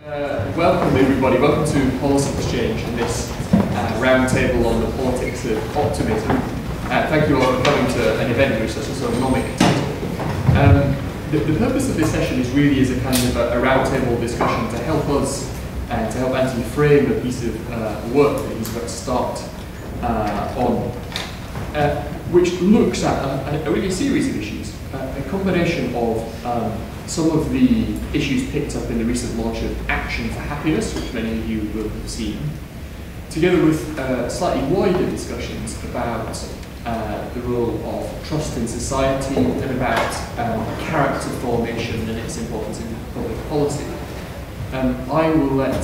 Welcome everybody, welcome to Policy Exchange and this roundtable on the politics of optimism. Thank you all for coming to an event which has a sort of nomic title. The purpose of this session is really as a kind of a roundtable discussion to help us, to help Anthony frame a piece of work that he's about to start on, which looks at a really series of issues, a combination of some of the issues picked up in the recent launch of Action for Happiness, which many of you will have seen, together with slightly wider discussions about the role of trust in society and about character formation and its importance in public policy. I will let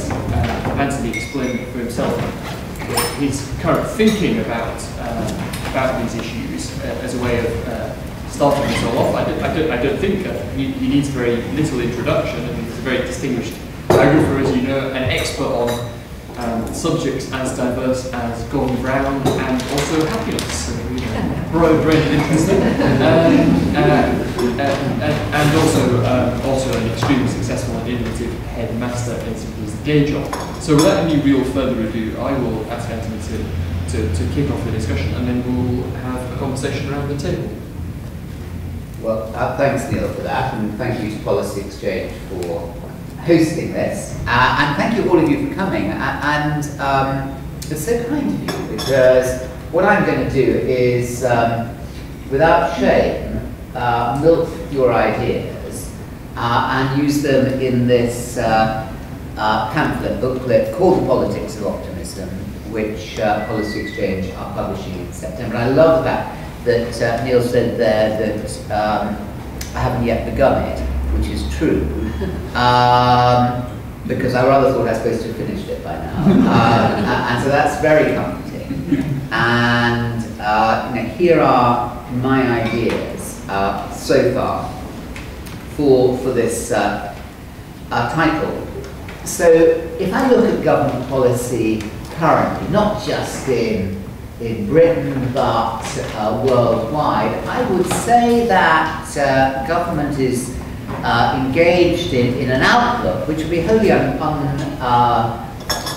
Anthony explain for himself his current thinking about these issues as a way of starting this all off. I don't think he needs very little introduction, and he's a very distinguished biographer, as you know, an expert on subjects as diverse as Gordon Brown and also happiness. So, you know, broad range of interest, and also an extremely successful and innovative headmaster in his day job. So without any real further ado, I will ask Anthony to kick off the discussion, and then we'll have a conversation around the table. Well, thanks Neil for that, and thank you to Policy Exchange for hosting this, and thank you all of you for coming, and it's so kind of you, because what I'm going to do is, without shame, milk your ideas and use them in this booklet called The Politics of Optimism, which Policy Exchange are publishing in September. And I love that Neil said there that I haven't yet begun it, which is true, because I rather thought I was supposed to have finished it by now. And so that's very comforting. And here are my ideas so far for this title. So if I look at government policy currently, not just in Britain, but worldwide, I would say that government is engaged in an outlook which would be wholly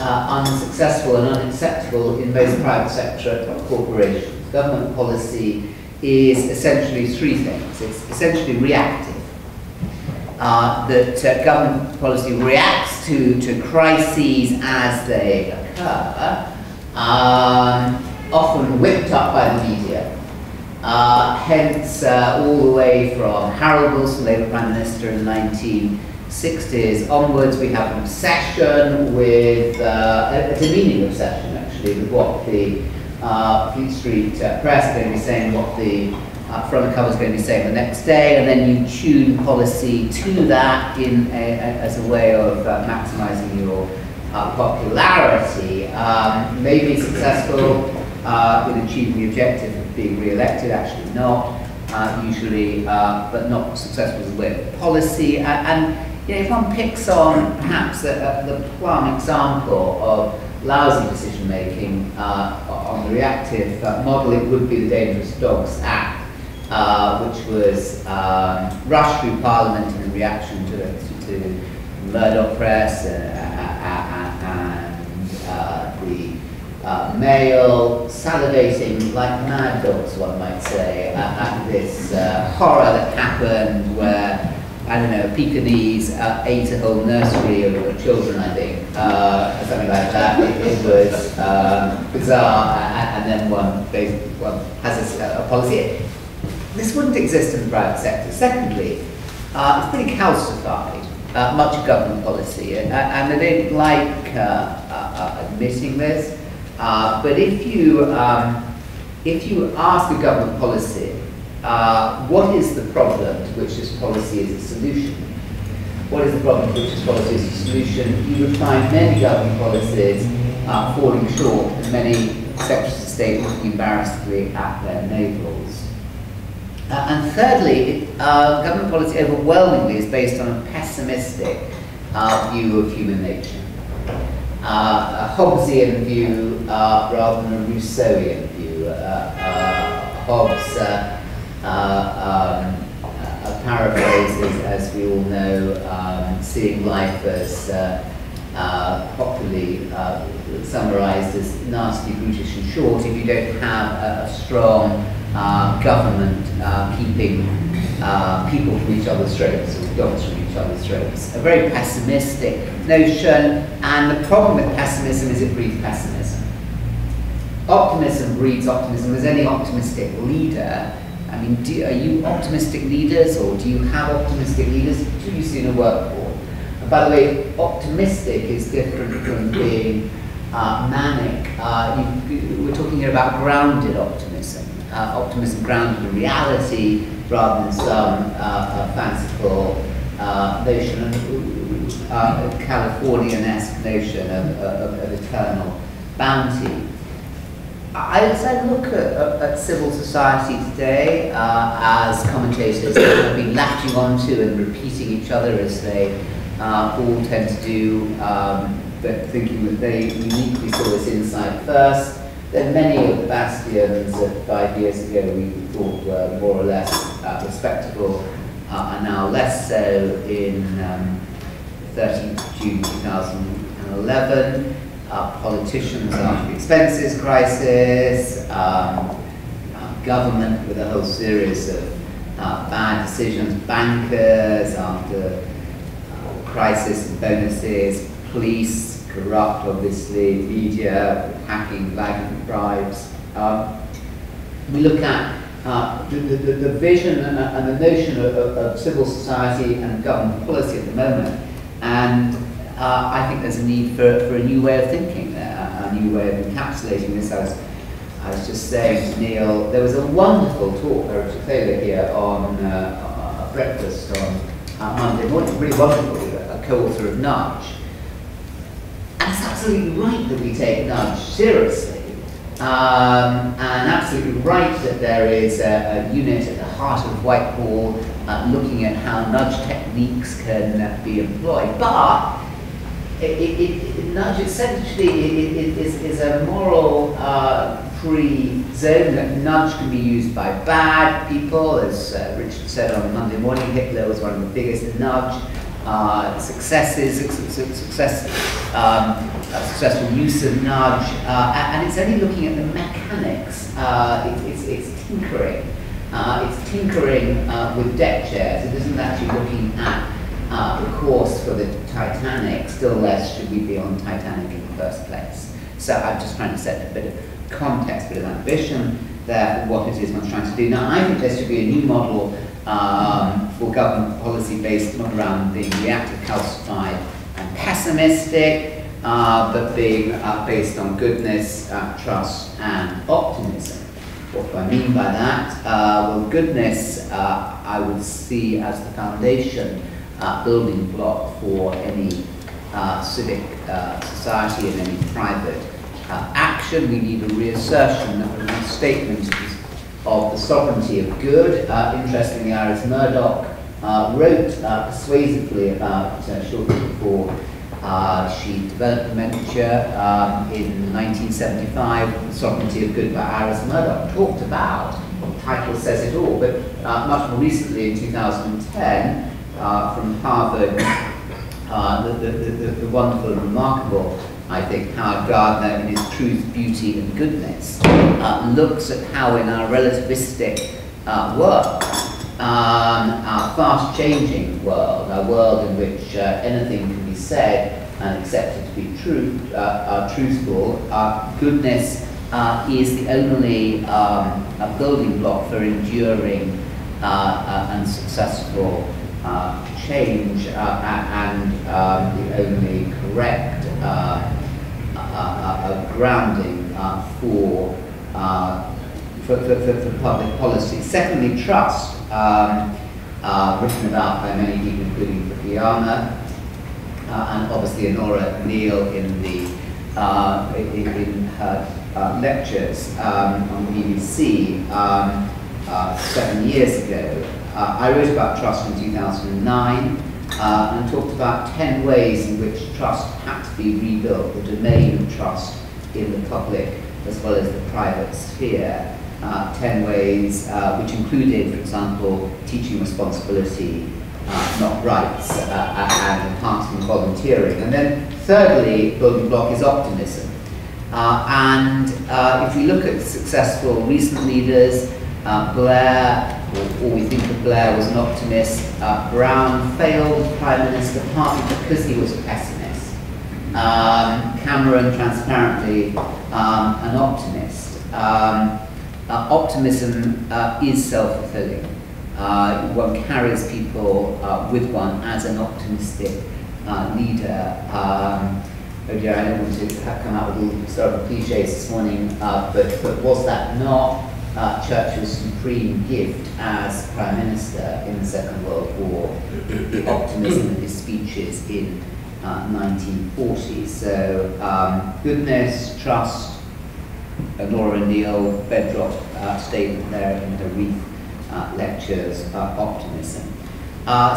unsuccessful and unacceptable in most private sector corporations. Government policy is essentially three things. It's essentially reactive. That government policy reacts to crises as they occur, often whipped up by the media. Hence, all the way from Harold Wilson, Labour Prime Minister in the 1960s onwards, we have an obsession with, a demeaning obsession actually, with what the Fleet Street Press is going to be saying, what the front cover is going to be saying the next day, and then you tune policy to that as a way of maximising your popularity. May be successful in achieving the objective of being re-elected, actually not, usually, but not successful as a way of policy. And if one picks on perhaps the plum example of lousy decision-making on the reactive model, it would be the Dangerous Dogs Act, which was rushed through Parliament in reaction to the Murdoch press and the Mail salivating like mad dogs, one might say, at this horror that happened where, I don't know, Pekingese ate a whole nursery of children, I think, something like that. It was bizarre, and then one has a policy. This wouldn't exist in the private sector. Secondly, it's pretty calcified, much of government policy, and I don't like admitting this, but if you ask a government policy, what is the problem to which this policy is a solution? What is the problem to which this policy is a solution? You would find many government policies falling short, and many sectors of the state looking embarrassedly at their navels. And thirdly, government policy overwhelmingly is based on a pessimistic view of human nature. A Hobbesian view rather than a Rousseauian view. Hobbes paraphrases, as we all know, seeing life as popularly summarised as nasty, brutish and short, if you don't have a strong government keeping people from each other's throats, or dogs from each other's throats. A very pessimistic notion, and the problem with pessimism is it breeds pessimism. Optimism breeds optimism. As any optimistic leader, I mean, are you optimistic leaders, or do you have optimistic leaders? Who do you see in a work for? And by the way, optimistic is different from being manic. We're talking here about grounded optimism. Optimism grounded in reality rather than some fanciful notion, Californian-esque notion of eternal bounty. As I look at civil society today, as commentators have been latching onto and repeating each other as they all tend to do, but thinking that they uniquely saw this insight first, then many of the bastions that 5 years ago we thought were more or less respectable are now less so in 30th June 2011. Politicians after the expenses crisis, government with a whole series of bad decisions, bankers after crisis and bonuses, police, corrupt obviously, media, hacking, flagging bribes. We look at the vision and the notion of civil society and government policy at the moment, and I think there's a need for a new way of thinking, a new way of encapsulating this. I was just saying to Neil, there was a wonderful talk by Richard Thaler here on breakfast on Monday morning, really wonderful, a co-author of Nudge. And it's absolutely right that we take Nudge seriously, and absolutely right that there is a unit at the heart of Whitehall looking at how nudge techniques can be employed. But nudge essentially is a moral free zone. That nudge can be used by bad people, as Richard said on Monday morning. Hitler was one of the biggest nudge successful use of nudge, and it's only looking at the mechanics. It's tinkering. It's tinkering with deck chairs. It isn't actually looking at the course for the Titanic, still less should we be on Titanic in the first place. So I'm just trying to set a bit of context, a bit of ambition there for what it is one's trying to do. Now I think there should be a new model for government policy based not around being reactive, calcified and pessimistic, but being based on goodness, trust and optimism. What do I mean by that? Well, goodness I would see as the foundation building block for any civic society and any private action. We need a reassertion, a restatement of the sovereignty of good. Interestingly, Iris Murdoch wrote persuasively about, shortly before she developed dementia in 1975, The Sovereignty of Good by Iris Murdoch, talked about, the title says it all, but much more recently in 2010, from Harvard, the wonderful and remarkable, I think, Howard Gardner in his Truth, Beauty and Goodness looks at how in our relativistic world, our fast-changing world, a world in which anything can be said and accepted to be truthful, goodness is the only building block for enduring and successful change, and the only correct grounding for public policy. Secondly, trust, written about by many people, including Viviana, and obviously Honora Neal in her lectures on the BBC 7 years ago. I wrote about trust in 2009 and talked about 10 ways in which trust had to be rebuilt, the domain of trust in the public as well as the private sphere. 10 ways, which included, for example, teaching responsibility, not rights, and enhancing volunteering. And then thirdly, building block is optimism. If we look at successful recent leaders, Blair, or we think of Blair, was an optimist. Brown failed Prime Minister partly because he was a pessimist. Cameron, transparently, an optimist. Optimism is self-fulfilling. One carries people with one as an optimistic leader. Oh dear, I don't want to come out with all sort of cliches this morning, but was that not Churchill's supreme gift as Prime Minister in the Second World War, the optimism of his speeches in 1940? So goodness, trust, Laura Neal, bedrock statement there in her Reith lectures, optimism.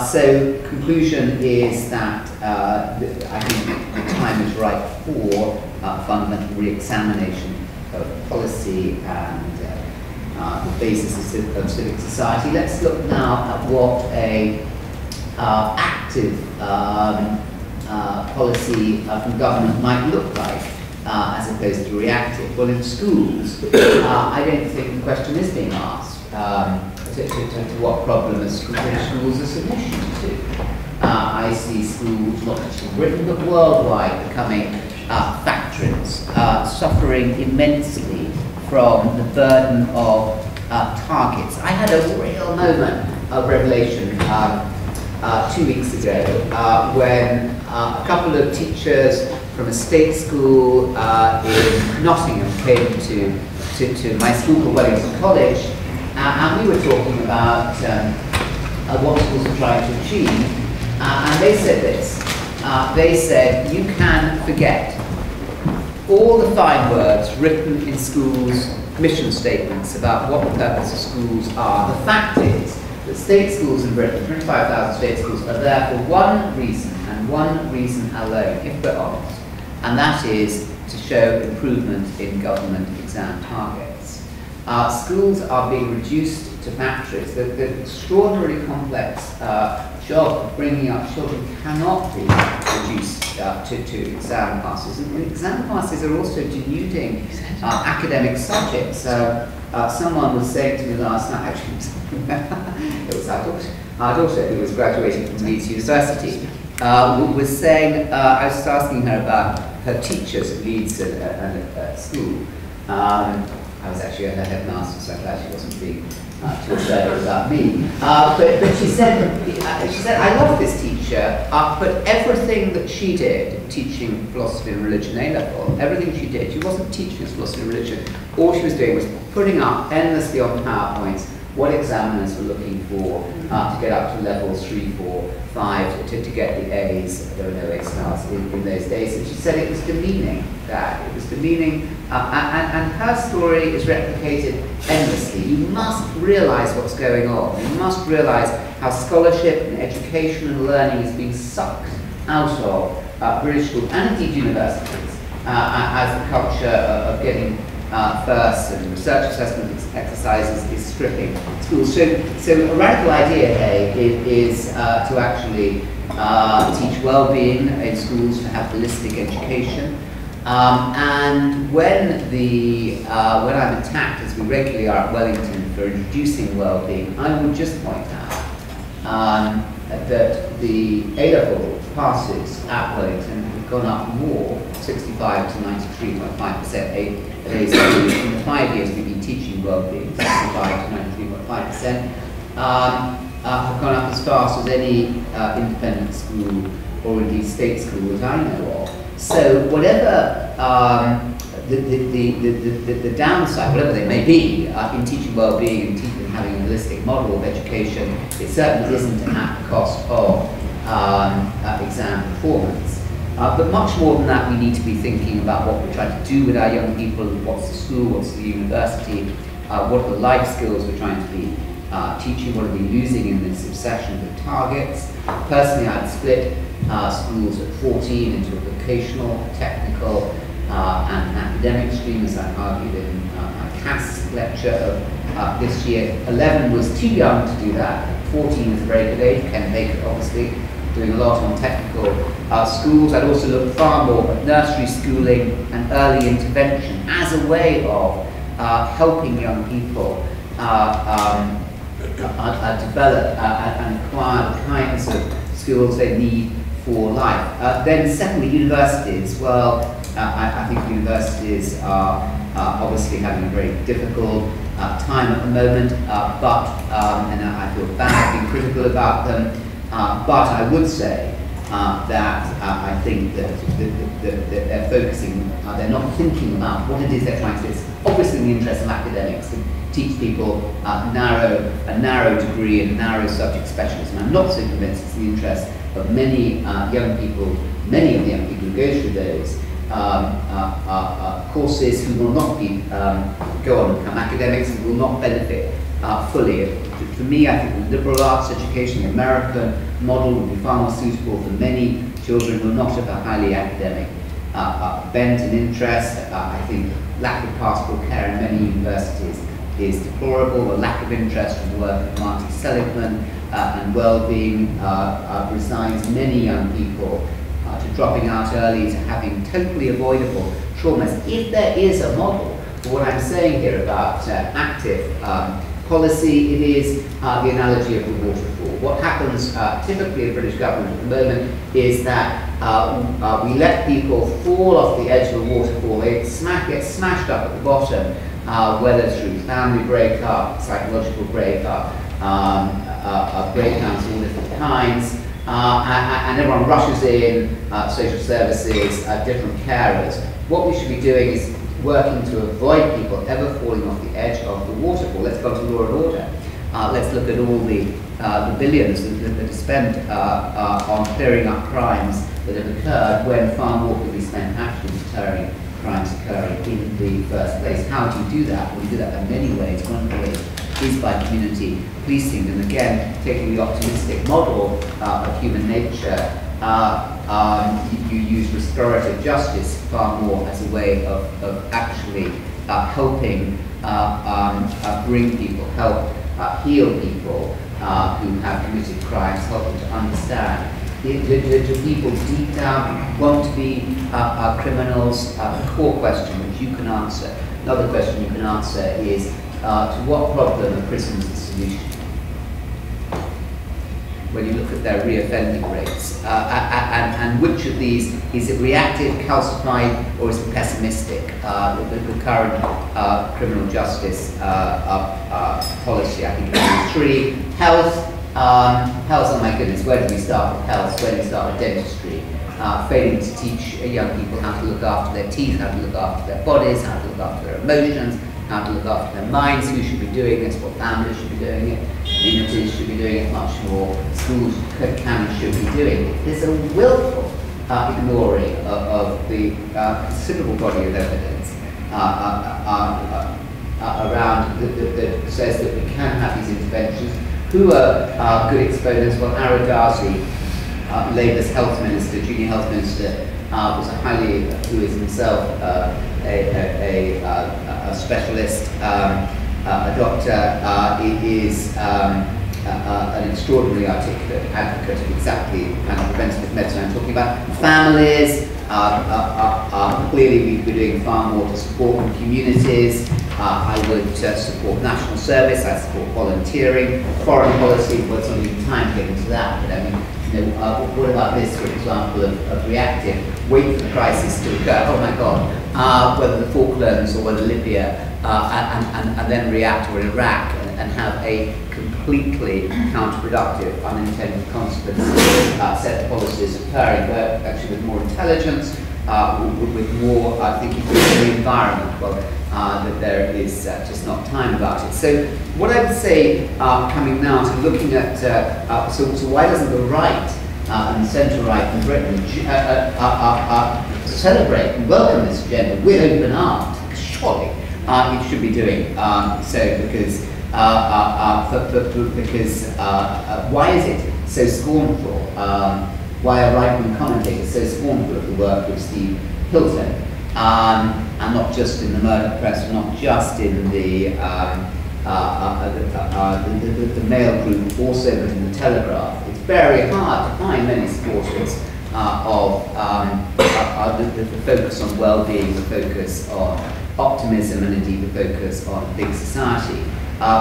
So conclusion is that I think the time is right for fundamental re-examination of policy and the basis of civic society. Let's look now at what a active policy from government might look like as opposed to reactive. Well, in schools, I don't think the question is being asked to what problem schools are solution to. I see schools, not just in Britain but worldwide, becoming factories, suffering immensely from the burden of targets. I had a real moment of revelation 2 weeks ago when a couple of teachers from a state school in Nottingham came to my school called Wellington College, and we were talking about what schools are trying to achieve, and they said this. They said, you can forget all the fine words written in schools' mission statements about what the purpose of schools are. The fact is that state schools in Britain, 25,000 state schools, are there for one reason, and one reason alone, if we're honest, and that is to show improvement in government exam targets. Schools are being reduced to factories. The extraordinarily complex job of bringing up children cannot be reduced to exam passes. And exam passes are also denuding academic subjects. Someone was saying to me last night, actually, it was our daughter who was graduating from Leeds University, was saying, I was asking her about her teachers at Leeds and school. I was actually her headmaster, so I'm glad she wasn't being too assertive about me. But she said, I love this teacher, but everything that she did, teaching philosophy and religion A-level, everything she did, she wasn't teaching us philosophy and religion. All she was doing was putting up endlessly on PowerPoints what examiners were looking for to get up to levels 3, 4, 5, to get the A's. There were no A stars in those days. And she said it was demeaning, that it was demeaning, and her story is replicated endlessly. You must realize what's going on. You must realize how scholarship and education and learning is being sucked out of British schools and indeed universities as the culture of getting first and research assessment exercises is stripping schools. So a radical idea is to actually teach well-being in schools, to have holistic education. And when I'm attacked, as we regularly are at Wellington, for introducing well-being, I would just point out that the A-level passes at Wellington have gone up more, 65 to 93.5% in the 5 years we've been teaching well-being, 65 to 93.5%, have gone up as fast as any independent school or indeed state school that I know of. So whatever the downside, whatever they may be, in teaching well-being and having a holistic model of education, it certainly isn't at the cost of exam performance. But much more than that, we need to be thinking about what we're trying to do with our young people, what's the school, what's the university, what are the life skills we're trying to be teaching, what are we losing in this obsession with targets. Personally, I'd split schools at 14 into a vocational, technical, and academic stream, as I argued in my task lecture of this year. 11 was too young to do that. 14 is a very good age. Ken Baker, obviously, doing a lot on technical schools. I'd also look far more at nursery schooling and early intervention as a way of helping young people develop and acquire the kinds of skills they need for life. Then secondly, universities. Well, I think universities are obviously having a very difficult time at the moment, and I feel bad being critical about them, but I would say that I think that they're focusing, they're not thinking about what it is they're trying to do. It's obviously in the interest of academics to teach people a narrow degree and narrow subject specialism. I'm not so convinced it's the interest of many young people, many of the young people who go through those courses who will not be, go on to become academics and will not benefit fully. For me, I think the liberal arts education, the American model, would be far more suitable for many children who are not of a highly academic bent and interest. I think lack of pastoral care in many universities is deplorable. The lack of interest in the work of Marty Seligman and well-being resigns many young people to dropping out early, to having totally avoidable traumas. If there is a model for what I'm saying here about active policy, it is the analogy of the waterfall. What happens typically in the British government at the moment is that we let people fall off the edge of the waterfall. They get smashed up at the bottom, whether through family breakup, psychological breakup, breakdowns of all different kinds, and everyone rushes in, social services, different carers. What we should be doing is working to avoid people ever falling off the edge of the waterfall. Let's go to law and order. Let's look at all the billions that are spent on clearing up crimes that have occurred when far more could be spent actually deterring crimes occurring in the first place. How do you do that? Well, you do that in many ways. One of the ways is by community policing, and again, taking the optimistic model of human nature, you use restorative justice far more as a way of actually helping bring people, help heal people who have committed crimes, help them to understand. Do people deep down want to be criminals? The core question which you can answer. Another question you can answer is, to what problem are prisons the solution? When you look at their reoffending rates, and which of these, is it reactive, calcified, or is it pessimistic? The current criminal justice policy, I think, is 3. Health, oh my goodness, where do we start with health? Where do we start with dentistry? Failing to teach young people how to look after their teeth, how to look after their bodies, how to look after their emotions, how to look after their minds. Who should be doing this? What families should be doing it? Communities should be doing it much more. Schools can and should be doing it. There's a willful ignoring of the considerable body of evidence around that says that we can have these interventions. Who are good exponents? Well, Aradazi, Labour's health minister, junior health minister, was who is himself a specialist, a doctor, is an extraordinarily articulate advocate of exactly the kind of preventative medicine I'm talking about. Families, clearly we could be doing far more to support communities. I would support national service, I support volunteering, foreign policy. Well, it's not even time to get into that, but I mean, what about this, for example, of reactive, wait for the crisis to occur, oh my God, whether the Falklands or whether Libya, and then react, or Iraq, and have a completely counterproductive, unintended consequences set of policies occurring, where actually with more intelligence, with more thinking through the environment, well, that there is just not time about it. So what I would say, coming now to looking at, so why doesn't the right and the centre-right in Britain celebrate and welcome this agenda with open arms? Surely it should be doing so, because why is it so scornful? Why are right-wing commentators so scornful of the work of Steve Hilton? and not just in the Murdoch press, not just in the Mail group, also in the Telegraph. It's very hard to find many supporters of the focus on well-being, the focus on optimism, and indeed the focus on big society.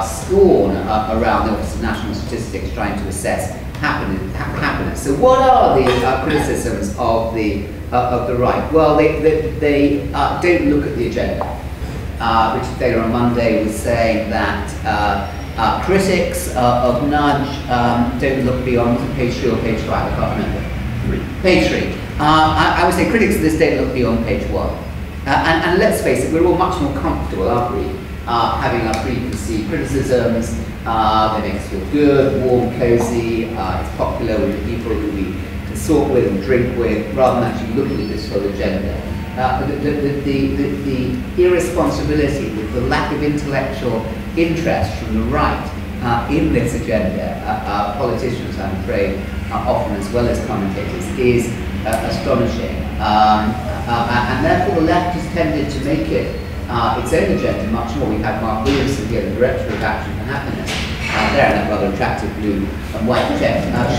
Scorn around the Office of National Statistics trying to assess happiness. So what are the criticisms of the right? Well, they don't look at the agenda. Richard Thaler on Monday was saying that critics of Nudge don't look beyond page 3 or page 5, I can't remember. Page 3. I would say critics of this don't look beyond page 1. And let's face it, we're all much more comfortable, aren't we, having our preconceived criticisms. They make us feel good, warm, cosy, it's popular with the people who we consort with and drink with, rather than actually looking at this whole agenda. The irresponsibility, the lack of intellectual interest from the right in this agenda, politicians, I'm afraid, often as well as commentators, is astonishing. And therefore the left has tended to make it its own agenda much more. We have Mark Williamson here, the Director of Action for Happiness, there in that rather attractive blue and white shirt, happy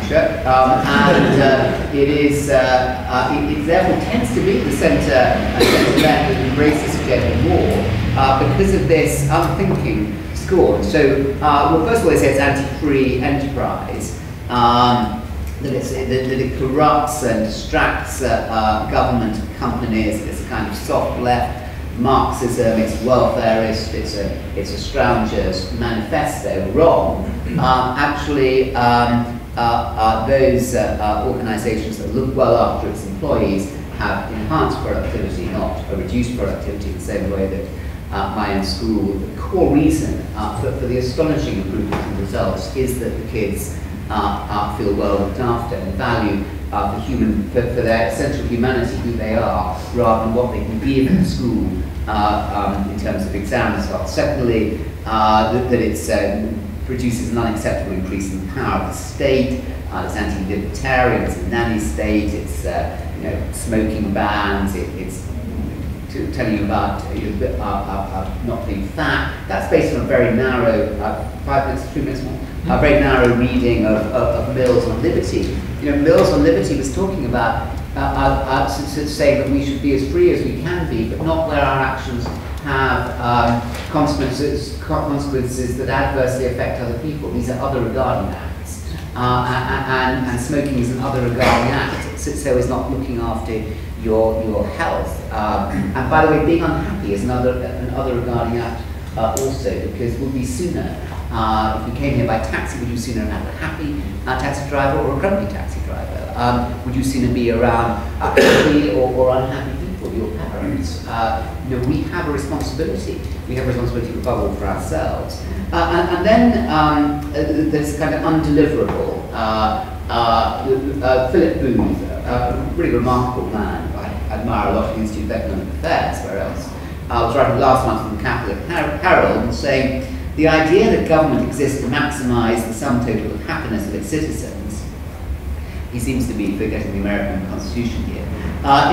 shirt, and it therefore tends to be the centre and centre left that embrace this agenda more because of this unthinking scorn. So, well, first of all, they say it's anti-free enterprise. That it corrupts and distracts government and companies. It's a kind of soft left Marxism. It's welfareist. It's a Straunger's manifesto. Wrong. Actually, those organisations that look well after its employees have enhanced productivity, not reduced productivity, in the same way that my own school. The core reason for the astonishing improvement in results is that the kids feel well looked after and value for their essential humanity, who they are, rather than what they can give in school in terms of exam results. Secondly, that it produces an unacceptable increase in the power of the state. It's anti-libertarian. It's a nanny state. It's smoking bans. It's telling you about not being fat. That's based on a very narrow 5 minutes, 2 minutes more. A very narrow reading of Mills on Liberty. Mills on Liberty was talking about saying that we should be as free as we can be, but not where our actions have consequences that adversely affect other people. These are other regarding acts, and smoking is an other regarding act. So it's not looking after your health. And by the way, being unhappy is another regarding act also, because we'll be sooner. If you came here by taxi, would you sooner have a happy taxi driver or a grumpy taxi driver? Would you sooner be around happy or unhappy people, your parents? We have a responsibility. We have a responsibility above all for ourselves. And then there's kind of undeliverable. Philip Booth, a really remarkable man. I admire a lot of the Institute of Economic Affairs, where else. I was writing last month from the Catholic Herald and saying, the idea that government exists to maximise the sum total of happiness of its citizens, he seems to be forgetting the American Constitution here,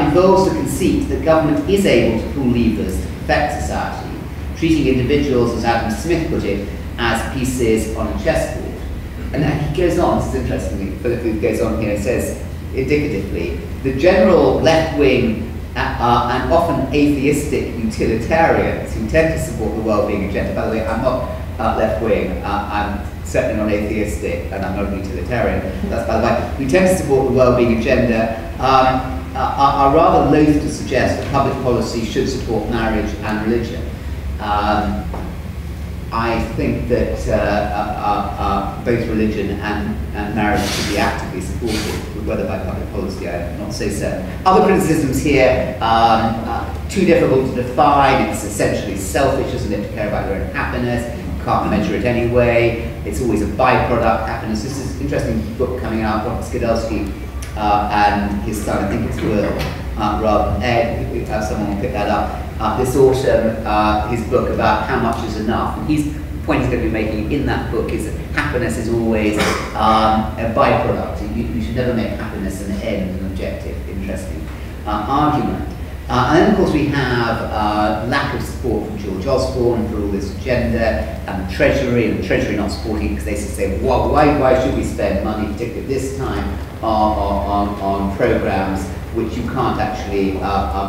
involves the conceit that government is able to pull levers to perfect society, treating individuals, as Adam Smith put it, as pieces on a chessboard. And then he goes on, this is interesting, Philip Booth goes on here and says, indicatively, the general left-wing and often atheistic utilitarians who tend to support the well-being agenda. By the way, I'm not left-wing, I'm certainly not atheistic, and I'm not a utilitarian. That's by the way. Who tend to support the well-being agenda are rather loath to suggest that public policy should support marriage and religion. I think that both religion and marriage should be actively supported, whether by public policy, I'm not so certain. Other criticisms here, too difficult to define. It's essentially selfish, isn't it, to care about your own happiness. You can't measure it anyway. It's always a byproduct, happiness. This is an interesting book coming out, Robert Skidelsky and his son, I think it's Will, rather than Ed, someone will pick that up. This autumn, his book about how much is enough. And the point he's going to be making in that book is that happiness is always a byproduct. You should never make happiness an end, an objective. Interesting. argument. And then, of course, we have lack of support from George Osborne for all this agenda, and the Treasury not supporting it because they say, well, why should we spend money, particularly at this time, on programs which you can't actually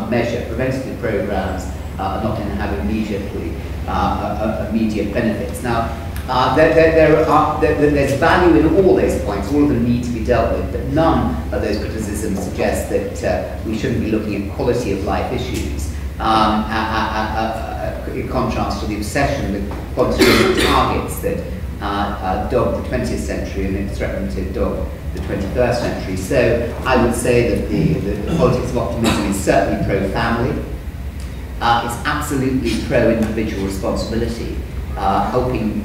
measure? Preventative programs are not going to have immediate benefits. Now, there's value in all those points. All of them need to be dealt with, but none of those criticisms suggest that we shouldn't be looking at quality of life issues in contrast to the obsession with quantitative targets that dog the 20th century and then threaten to dog the 21st century. So I would say that the politics of optimism is certainly pro-family. It's absolutely pro-individual responsibility. Helping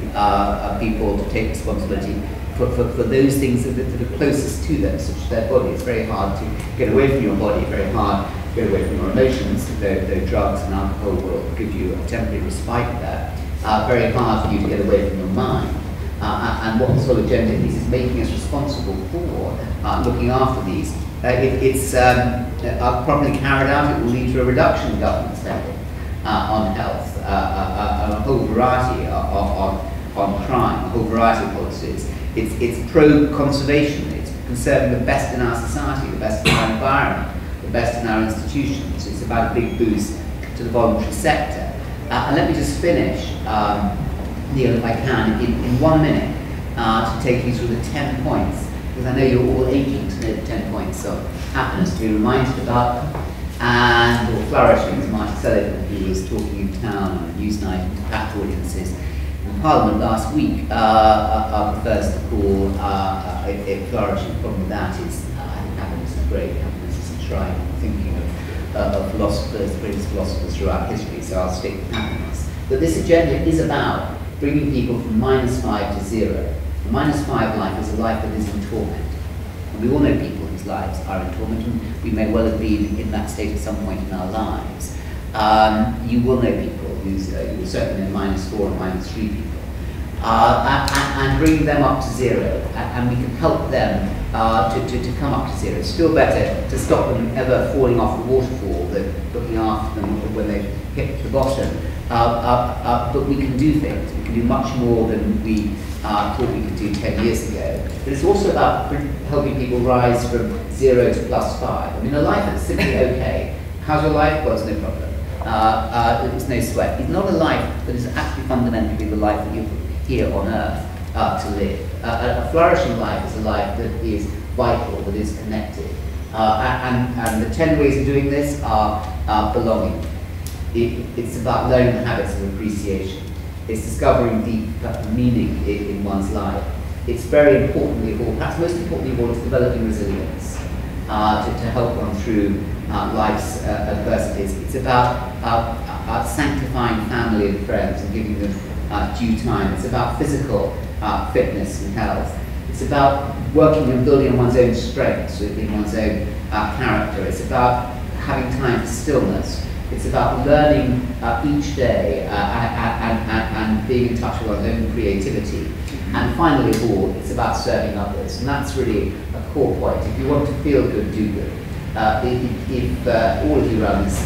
people to take responsibility for those things that are closest to them, such as their body. It's very hard to get away from your body, very hard to get away from your emotions, though drugs and alcohol will give you a temporary respite there. Very hard for you to get away from your mind. And what this whole agenda is making us responsible for looking after these. If it's properly carried out, it will lead to a reduction in government spending on health, a whole variety on crime, a whole variety of policies. It's pro-conservation. It's conserving the best in our society, the best in our environment, the best in our institutions. It's about a big boost to the voluntary sector. And let me just finish, Neil, if I can, in 1 minute, to take you through the 10 points, because I know you're all aching to know the 10 points of happiness, to be reminded about them. And or flourishing, as Martin Seldon, who was talking in town on a Newsnight to packed audiences in Parliament last week, prefers to call it flourishing. The problem with that is, I think happiness is great. Happiness is enshrined in the thinking of philosophers, the greatest philosophers throughout history, so I'll stick with happiness. But this agenda is about bringing people from -5 to 0. The -5 life is a life that is in torment. And we all know people whose lives are in torment, and we may well have been in that state at some point in our lives. You will know people who's certainly in -4 and -3 people. And bringing them up to 0, and we can help them to come up to 0. It's still better to stop them ever falling off the waterfall than looking after them when they hit the bottom. But we can do things. We can do much more than we thought we could do 10 years ago. But it's also about helping people rise from 0 to +5. I mean, a life that's simply okay. How's your life? Well, it's no problem. It's no sweat. It's not a life that is actually fundamentally the life that you're here on earth to live. A flourishing life is a life that is vital, that is connected. And the 10 ways of doing this are belonging. It's about learning the habits of appreciation. It's discovering deep meaning in one's life. It's very importantly of all, perhaps most importantly of all, it's developing resilience to help one through life's adversities. It's about sanctifying family and friends and giving them due time. It's about physical fitness and health. It's about working and building on one's own strengths, in one's own character. It's about having time for stillness. It's about learning each day and being in touch with one's own creativity. And finally of all, it's about serving others. And that's really a core point. If you want to feel good, do good. If all of you around this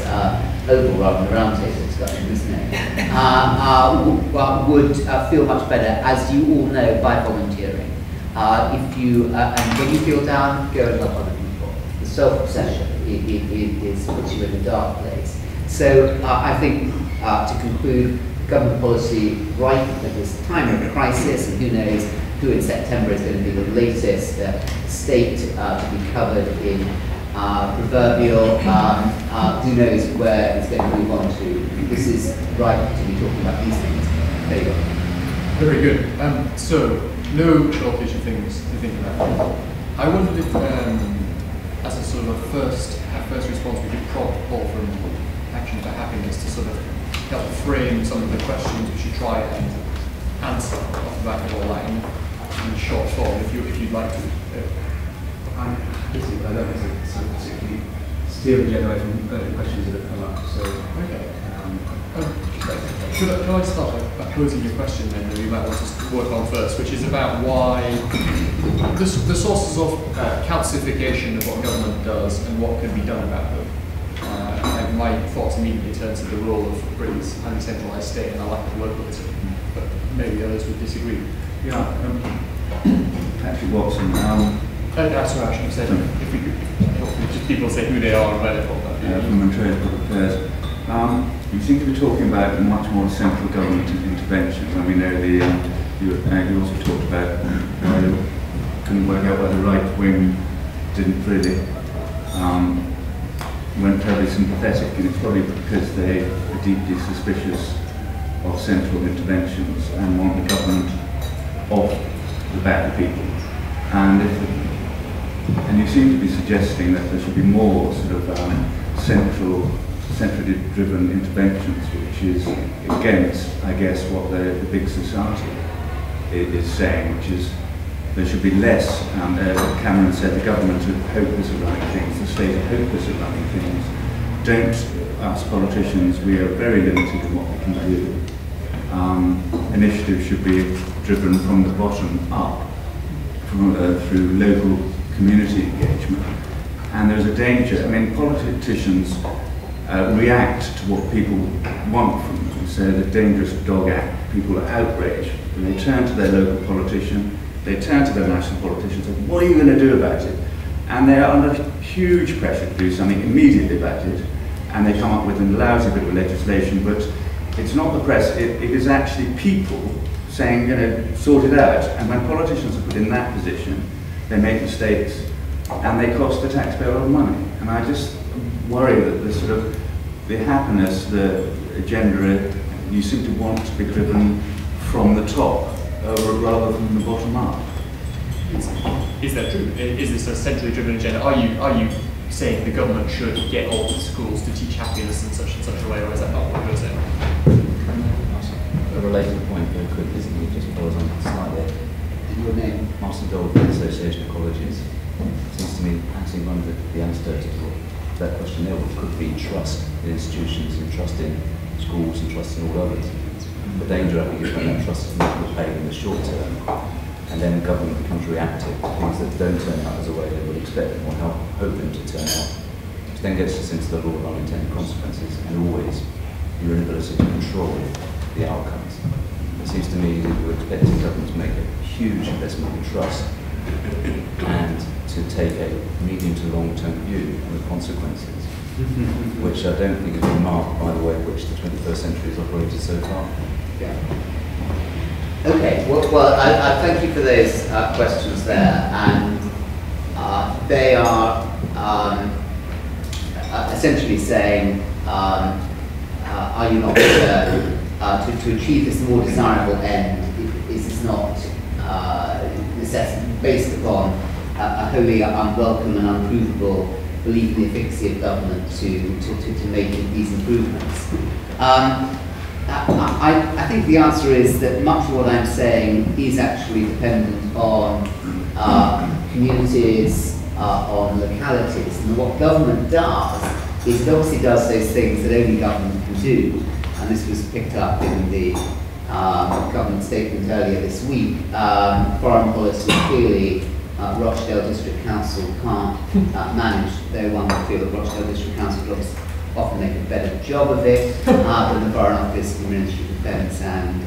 oval rather than the round table discussion, isn't it, would feel much better, as you all know, by volunteering. And when you feel down, go and help other people. The self-obsession puts you in a dark place. So I think, to conclude, government policy right at this time of crisis, and who knows who in September is going to be the latest state to be covered in proverbial, who knows where it's going to move on to. This is right to be talking about these things. There you go. Very good. So, no shortage of things to think about. I wondered if, as a sort of a first response, we could prompt Paul from Action for Happiness to sort of help frame some of the questions we should try and answer off the back of all that in short form, if you'd like to. I'm busy, but I don't think it's particularly steer the agenda away from questions that have come up. So, okay. Could I start by posing your question then that we might want to work on first, which is about why the sources of calcification of what government does and what can be done about them. And my thoughts immediately turn to the role of Britain's uncentralised state and a lack of localism, but maybe others would disagree. Yeah, Patrick Watson. That's what I should have said. If we could, hopefully just people say who they are and where they're from. From Montrose Public Affairs. You seem to be talking about much more central government interventions. I mean, you also talked about couldn't work out why the right wing didn't really weren't terribly sympathetic, and it's probably because they are deeply suspicious of central interventions and want the government off the back of people. And you seem to be suggesting that there should be more sort of centrally driven interventions, which is against, I guess, what the big society is saying, which is there should be less. Cameron said the government are hopeless at running things, the state are hopeless at running things. Don't us politicians, we are very limited in what we can do. Initiatives should be driven from the bottom up, through local community engagement. And there's a danger, I mean, politicians react to what people want from them. So the dangerous dog act, people are outraged. And they turn to their local politician, they turn to their national politician and say, what are you going to do about it? And they are under huge pressure to do something immediately about it. And they come up with a lousy bit of legislation, but it's not the press, it is actually people saying, sort it out. And when politicians are put in that position, they make mistakes and they cost the taxpayer a lot of money. And I just worry that the happiness, the agenda, you seem to want to be driven from the top rather than the bottom up. Is that true? Is this a centrally driven agenda? Are you saying the government should get all the schools to teach happiness in such and such a way, or is that not what you're saying? A related point very quickly, it just follows on slightly. Your name? Martin Dole from the Association of Colleges. It seems to me actually one of the antidotes to that question there could be trust in institutions and trust in schools and trust in all others. The danger, I think, is when that trust is not repaid in the short term, and then the government becomes reactive to things that don't turn out as a way they would expect or hope them to turn out, which then gets us into the law of unintended consequences and always your inability to control the outcomes. It seems to me that we're expecting government to make a huge investment in trust and to take a medium to long-term view on the consequences, which I don't think has been marked by the way in which the 21st century has operated so far. Yeah. Okay, well I thank you for those questions there, and they are essentially saying, are you not to achieve this more desirable end, is this not based upon a wholly unwelcome and unprovable belief in the efficacy of government to make these improvements? I think the answer is that much of what I'm saying is actually dependent on communities, on localities, and what government does is it obviously does those things that only government can do, and this was picked up in the government statement earlier this week. Foreign policy, clearly Rochdale District Council can't manage, though one would feel that Rochdale District Council does often make a better job of it than the Foreign Office, the Ministry of Defence and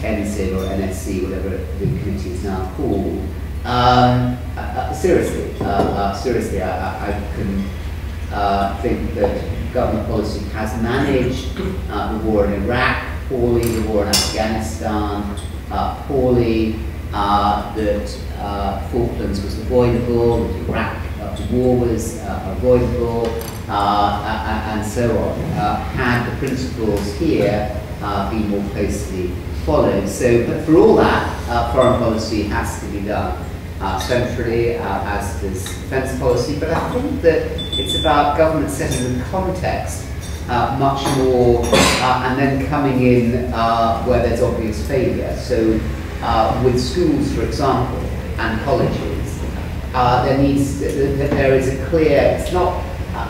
NSID or NSC, whatever the committee is now called. Seriously, I can think that government policy has managed the war in Iraq poorly, the war in Afghanistan poorly, that Falklands was avoidable, that Iraq war was avoidable, and so on. Had the principles here been more closely followed. So, but for all that, foreign policy has to be done centrally, as does defence policy. But I think that it's about government setting the context much more, and then coming in where there's obvious failure. So, with schools, for example, and colleges, there is a clear. It's not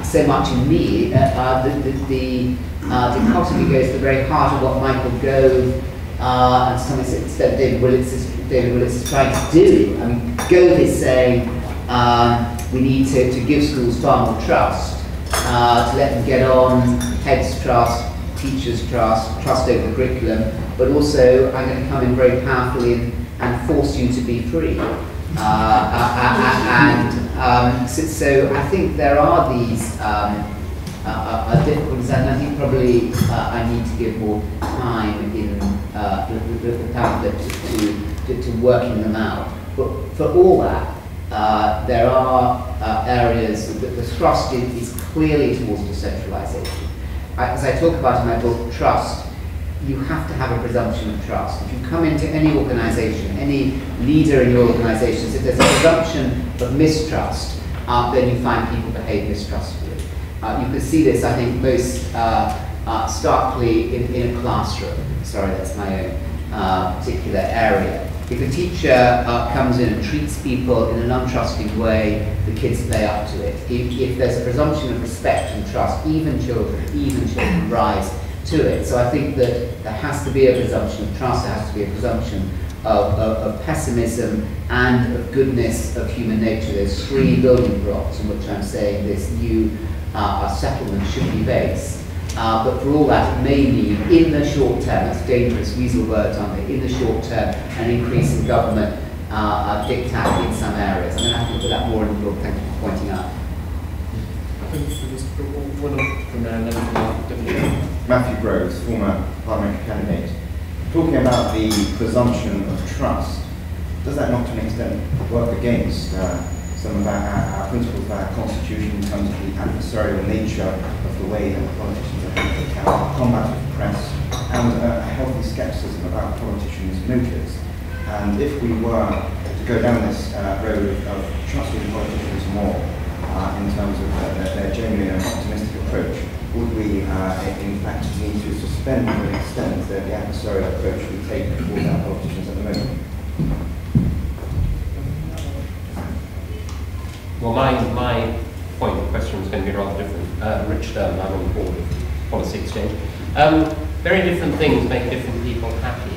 so much in me. The dichotomy goes to the very heart of what Michael Gove and to some extent David Willis is trying to do. I mean, Gove is saying we need to give schools far more trust, to let them get on, heads trust, teachers trust over the curriculum, but also I'm going to come in very powerfully and force you to be free. So I think there are these difficulties, and I think probably I need to give more time in the pamphlet to working them out. But for all that, there are areas that the thrust is clearly towards decentralisation. As I talk about in my book, trust, you have to have a presumption of trust. If you come into any organisation, any leader in your organisations, if there's a presumption of mistrust, then you find people behave mistrustfully. You can see this, I think, most starkly in a classroom. Sorry, that's my own particular area. If a teacher comes in and treats people in an untrusting way, the kids play up to it. If there's a presumption of respect and trust, even children rise to it. So I think that there has to be a presumption of trust, there has to be a presumption of pessimism and of goodness of human nature. There's three building blocks in which I'm saying this new settlement should be based. But for all that, it may mean, in the short term, it's dangerous weasel words, aren't they? In the short term, an increase in government diktat in some areas. I'm going to have to look at that more in the book. Thank you for pointing out. Matthew Groves, former parliamentary candidate, talking about the presumption of trust. Does that not to an extent work against some of our principles of our constitution in terms of the adversarial nature of the way that politicians are handled, combative press, and a healthy scepticism about politicians' motives? And if we were to go down this road of trusting politicians more in terms of their genuine and optimistic approach, would we in fact need to suspend to an extent the adversarial approach we take towards our politicians at the moment? Well, my point of question is going to be rather different. Rich Stern, I'm on the board of Policy Exchange. Very different things make different people happy.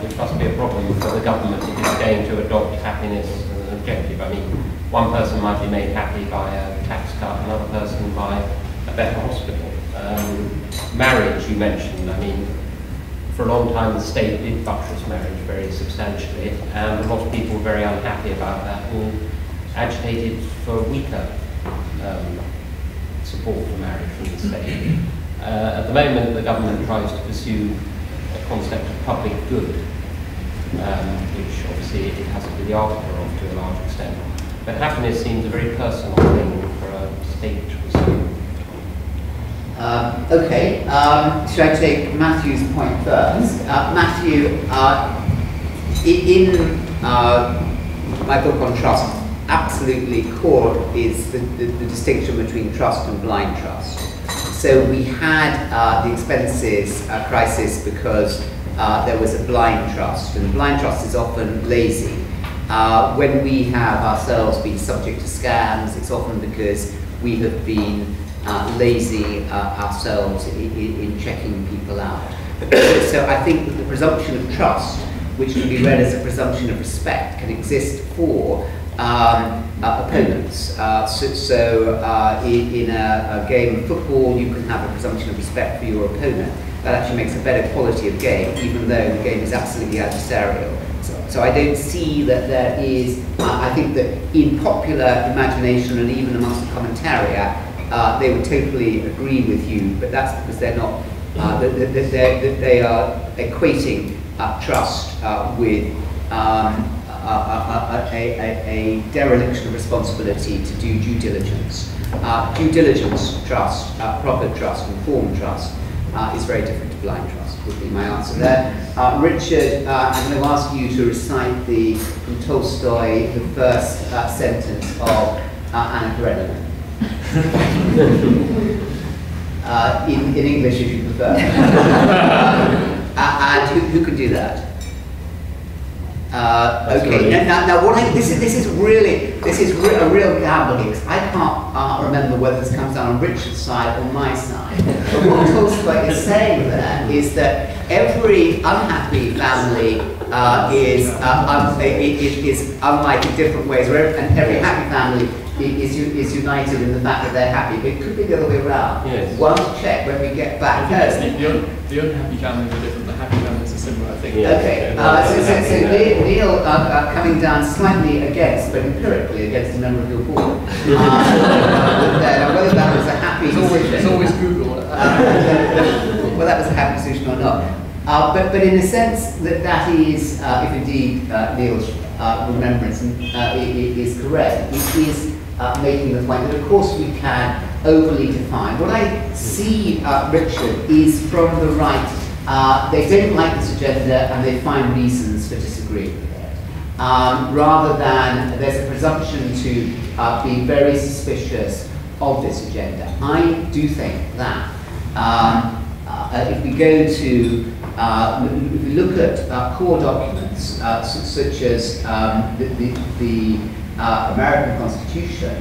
It must be a problem for the government if it's going to adopt happiness as an objective. I mean, one person might be made happy by a tax cut, another person by a better hospital. Marriage, you mentioned, I mean, for a long time the state did buttress marriage very substantially, and a lot of people were very unhappy about that and agitated for weaker support for marriage from the state. At the moment, the government tries to pursue a concept of public good, which obviously it has to be the arbiter of to a large extent. But happiness seems a very personal thing for a state to pursue. Okay, should I take Matthew's point first? Matthew, in my book on trust, absolutely core is the distinction between trust and blind trust. So we had the expenses crisis because there was a blind trust, and blind trust is often lazy. When we have ourselves been subject to scams, it's often because we have been lazy ourselves in checking people out. So I think that the presumption of trust, which can be read as a presumption of respect, can exist for opponents. In a game of football, you can have a presumption of respect for your opponent. That actually makes a better quality of game, even though the game is absolutely adversarial. So I don't see that there is, I think that in popular imagination and even amongst the commentariat, they would totally agree with you, but that's because they're not, they are equating trust with a dereliction of responsibility to do due diligence. Due diligence trust, proper trust, informed trust, is very different to blind trust, would be my answer there. Richard, I'm going to ask you to recite from Tolstoy, the first sentence of Anna Karenina. In English, if you prefer. And who can do that? Okay. Now, this is a real gamble here, because I can't remember whether this comes down on Richard's side or my side. But what Tolstoy is saying there is that every unhappy family is unlike in different ways, and every happy family is united in the fact that they're happy. But it could be the other way around. Yes. One to check when we get back home. The unhappy families are different, the happy families are similar, I think. Yeah. Okay, so Neil coming down slightly against, but empirically against a member of your board. Now, whether that was a happy decision. It's always Google. Well, that was a happy decision or not. But in a sense, that is, if indeed Neil's remembrance is correct, it is making the point that of course we can overly define. What I see, Richard, is from the right, they don't like this agenda and they find reasons for disagreeing with it. Rather than there's a presumption to be very suspicious of this agenda. I do think that if we go to, if we look at core documents such as the American Constitution,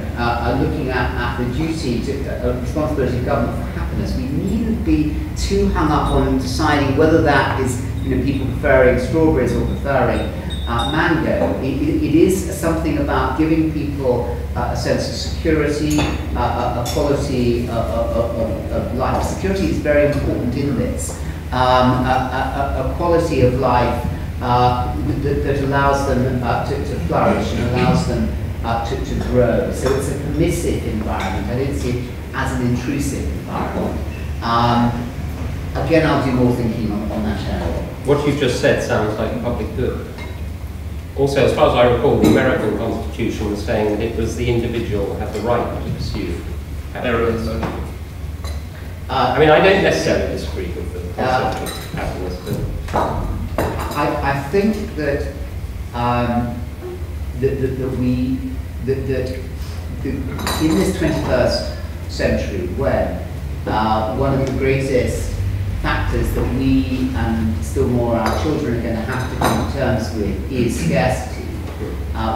looking at the duty to responsibility of government for happiness, we needn't be too hung up on deciding whether that is, people preferring strawberries or preferring mango. It is something about giving people a sense of security, a quality of life. Security is very important in this. A quality of life that allows them to flourish and allows them to grow. So it's a permissive environment. I don't see it as an intrusive environment. Again, I'll do more thinking on that area. What you've just said sounds like public good. Also, as far as I recall, the American Constitution was saying that it was the individual who had the right to pursue happiness. I mean, I don't necessarily disagree with the concept of happiness, but I think that in this 21st century, when one of the greatest factors that we and still more our children are going to have to come to terms with is scarcity,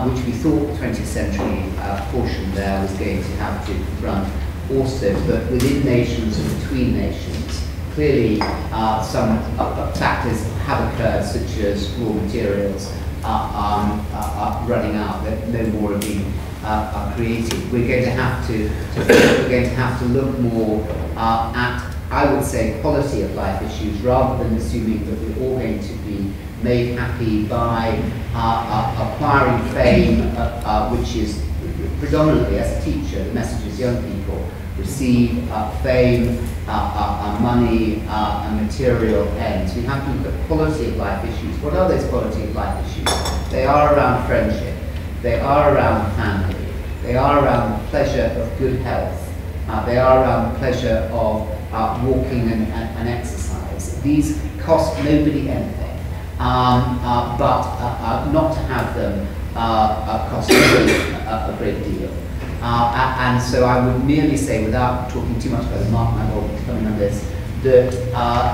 which we thought the 20th century portion there was going to have to confront also, but within nations and between nations. Clearly, some factors have occurred, such as raw materials are running out, that no more are being created. We're going to have to look more at, I would say, quality of life issues, rather than assuming that we're all going to be made happy by acquiring fame, which is predominantly, as a teacher, the message is young people receive fame, money, and material ends. We have to look at quality of life issues. What are those quality of life issues? They are around friendship, they are around family, they are around the pleasure of good health, they are around the pleasure of walking and exercise. These cost nobody anything, but not to have them cost a great deal. And so I would merely say, without talking too much about Mark and I will be coming on this, that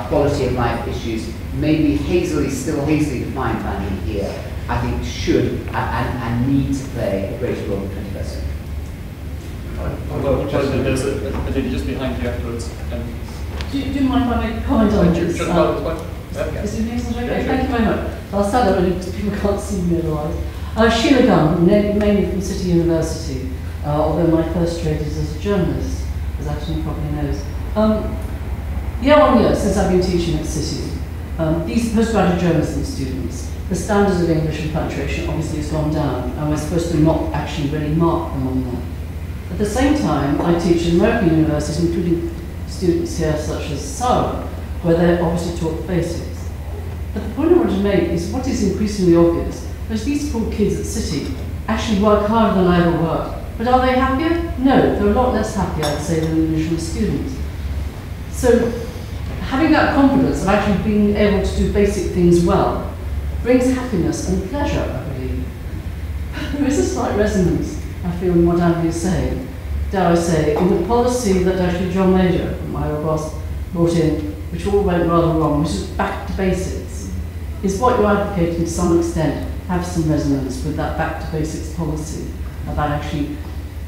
quality of life issues may be still hazily defined by me here, I think should and need to play a greater role in the 21st century. There's a lady just behind you afterwards. Do you mind if I make a comment on this? Is it next? Okay, thank you very much. I'll stand up because people can't see me otherwise. Sheila Gunn, mainly from City University, although my first trade is as a journalist, as Anthony probably knows. Year on year, since I've been teaching at City, these postgraduate journalism students, the standards of English and punctuation obviously has gone down, and we're supposed to not actually really mark them on that. At the same time, I teach in American universities, including students here such as Sarah, where they're obviously taught the basics. But the point I want to make is what is increasingly obvious is these poor kids at City actually work harder than I ever worked. But are they happier? No, they're a lot less happy, I'd say, than the usual students. So having that confidence of actually being able to do basic things well brings happiness and pleasure, I believe. There is a slight resonance, I feel, in what Anthony is saying, dare I say, in the policy that actually John Major, my old boss, brought in, which all went rather wrong, which is back to basics, is what you're advocating to some extent, have some resonance with that back to basics policy about actually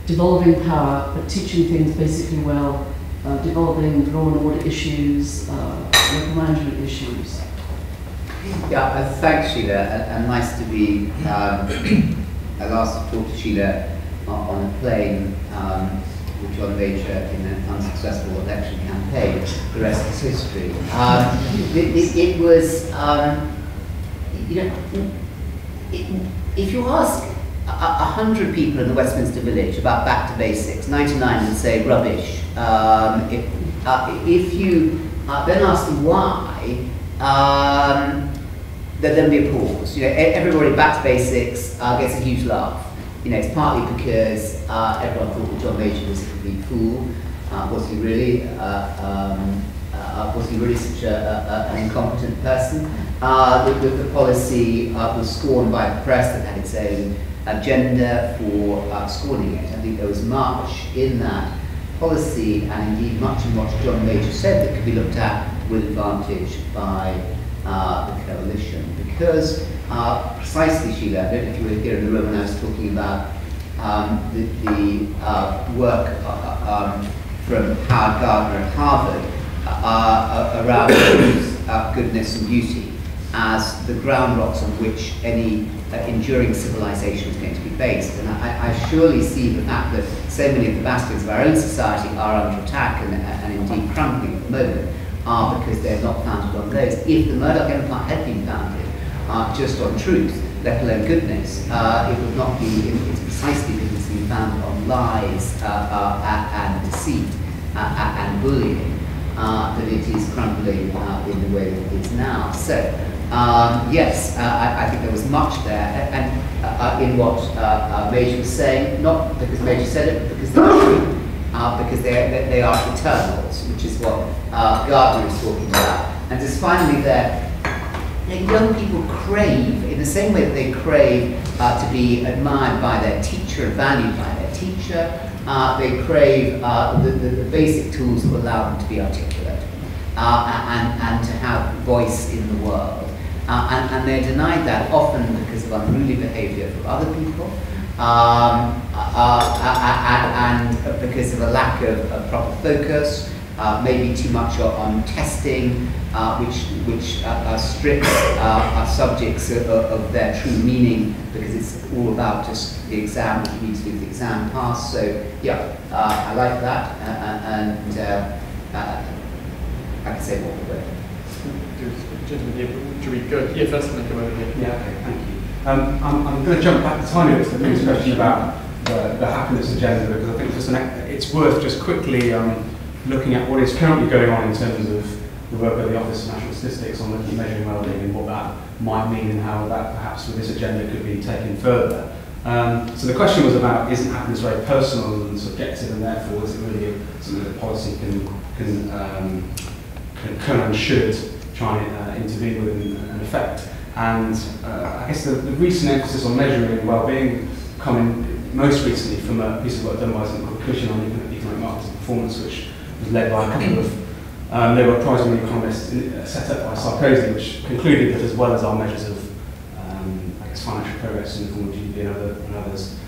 devolving power, but teaching things basically well, devolving law and order issues, local management issues. Yeah, thanks Sheila, and nice to be last to talk to Sheila on a plane with John Major in an unsuccessful election campaign. The rest is history. It was, you know, if you ask 100 people in the Westminster Village about back to basics, 99 would say rubbish. If you then ask them why, there'd then be a pause. You know, everybody back to basics gets a huge laugh. You know, it's partly because everyone thought that John Major was a complete fool. Was he really? Was he really such an incompetent person? The policy was scorned by the press that had its own agenda for scorning it. I think there was much in that policy, and indeed much in what John Major said, that could be looked at with advantage by the coalition. Because precisely, Sheila, I don't know if you were here in the room when I was talking about the work from Howard Gardner at Harvard around truth, goodness and beauty as the ground rocks on which any enduring civilization is going to be based. And I surely see the fact that so many of the bastions of our own society are under attack and indeed crumbling at the moment are because they're not founded on those. If the Murdoch Empire had been founded just on truth, let alone goodness, it would not be, it's precisely because it's been founded on lies and deceit and bullying that it is crumbling in the way that it is now. So, yes, I think there was much there, and in what Major was saying, not because Major said it, but because they're true, because they are eternals, which is what Gardner is talking about. And just finally there, young people crave, in the same way that they crave to be admired by their teacher and valued by their teacher, they crave the basic tools that will allow them to be articulate and to have voice in the world. And they're denied that often because of unruly behaviour from other people, and because of a lack of proper focus, maybe too much on testing, which strips subjects of their true meaning, because it's all about just the exam, what you need to do with the exam pass. So yeah, I like that, and I can say more about it. Gentlemen here, should we go here first and then come over here? Yeah, okay, thank you. I'm going to jump back a tiny bit to the previous question about the happiness agenda, because I think it's worth just quickly looking at what is currently going on in terms of the work of the Office of National Statistics on measuring well-being and what that might mean and how that perhaps with this agenda could be taken further. So the question was about, isn't happiness very personal and subjective, and therefore is it really something that policy can and should try and intervene with and affect? And I guess the recent emphasis on measuring well-being coming most recently from a piece of work done by something called Commission on Economic Markets and Performance, which was led by a couple of Nobel Prize-winning economists set up by Sarkozy, which concluded that as well as our measures of I guess financial progress in the form of GDP and others,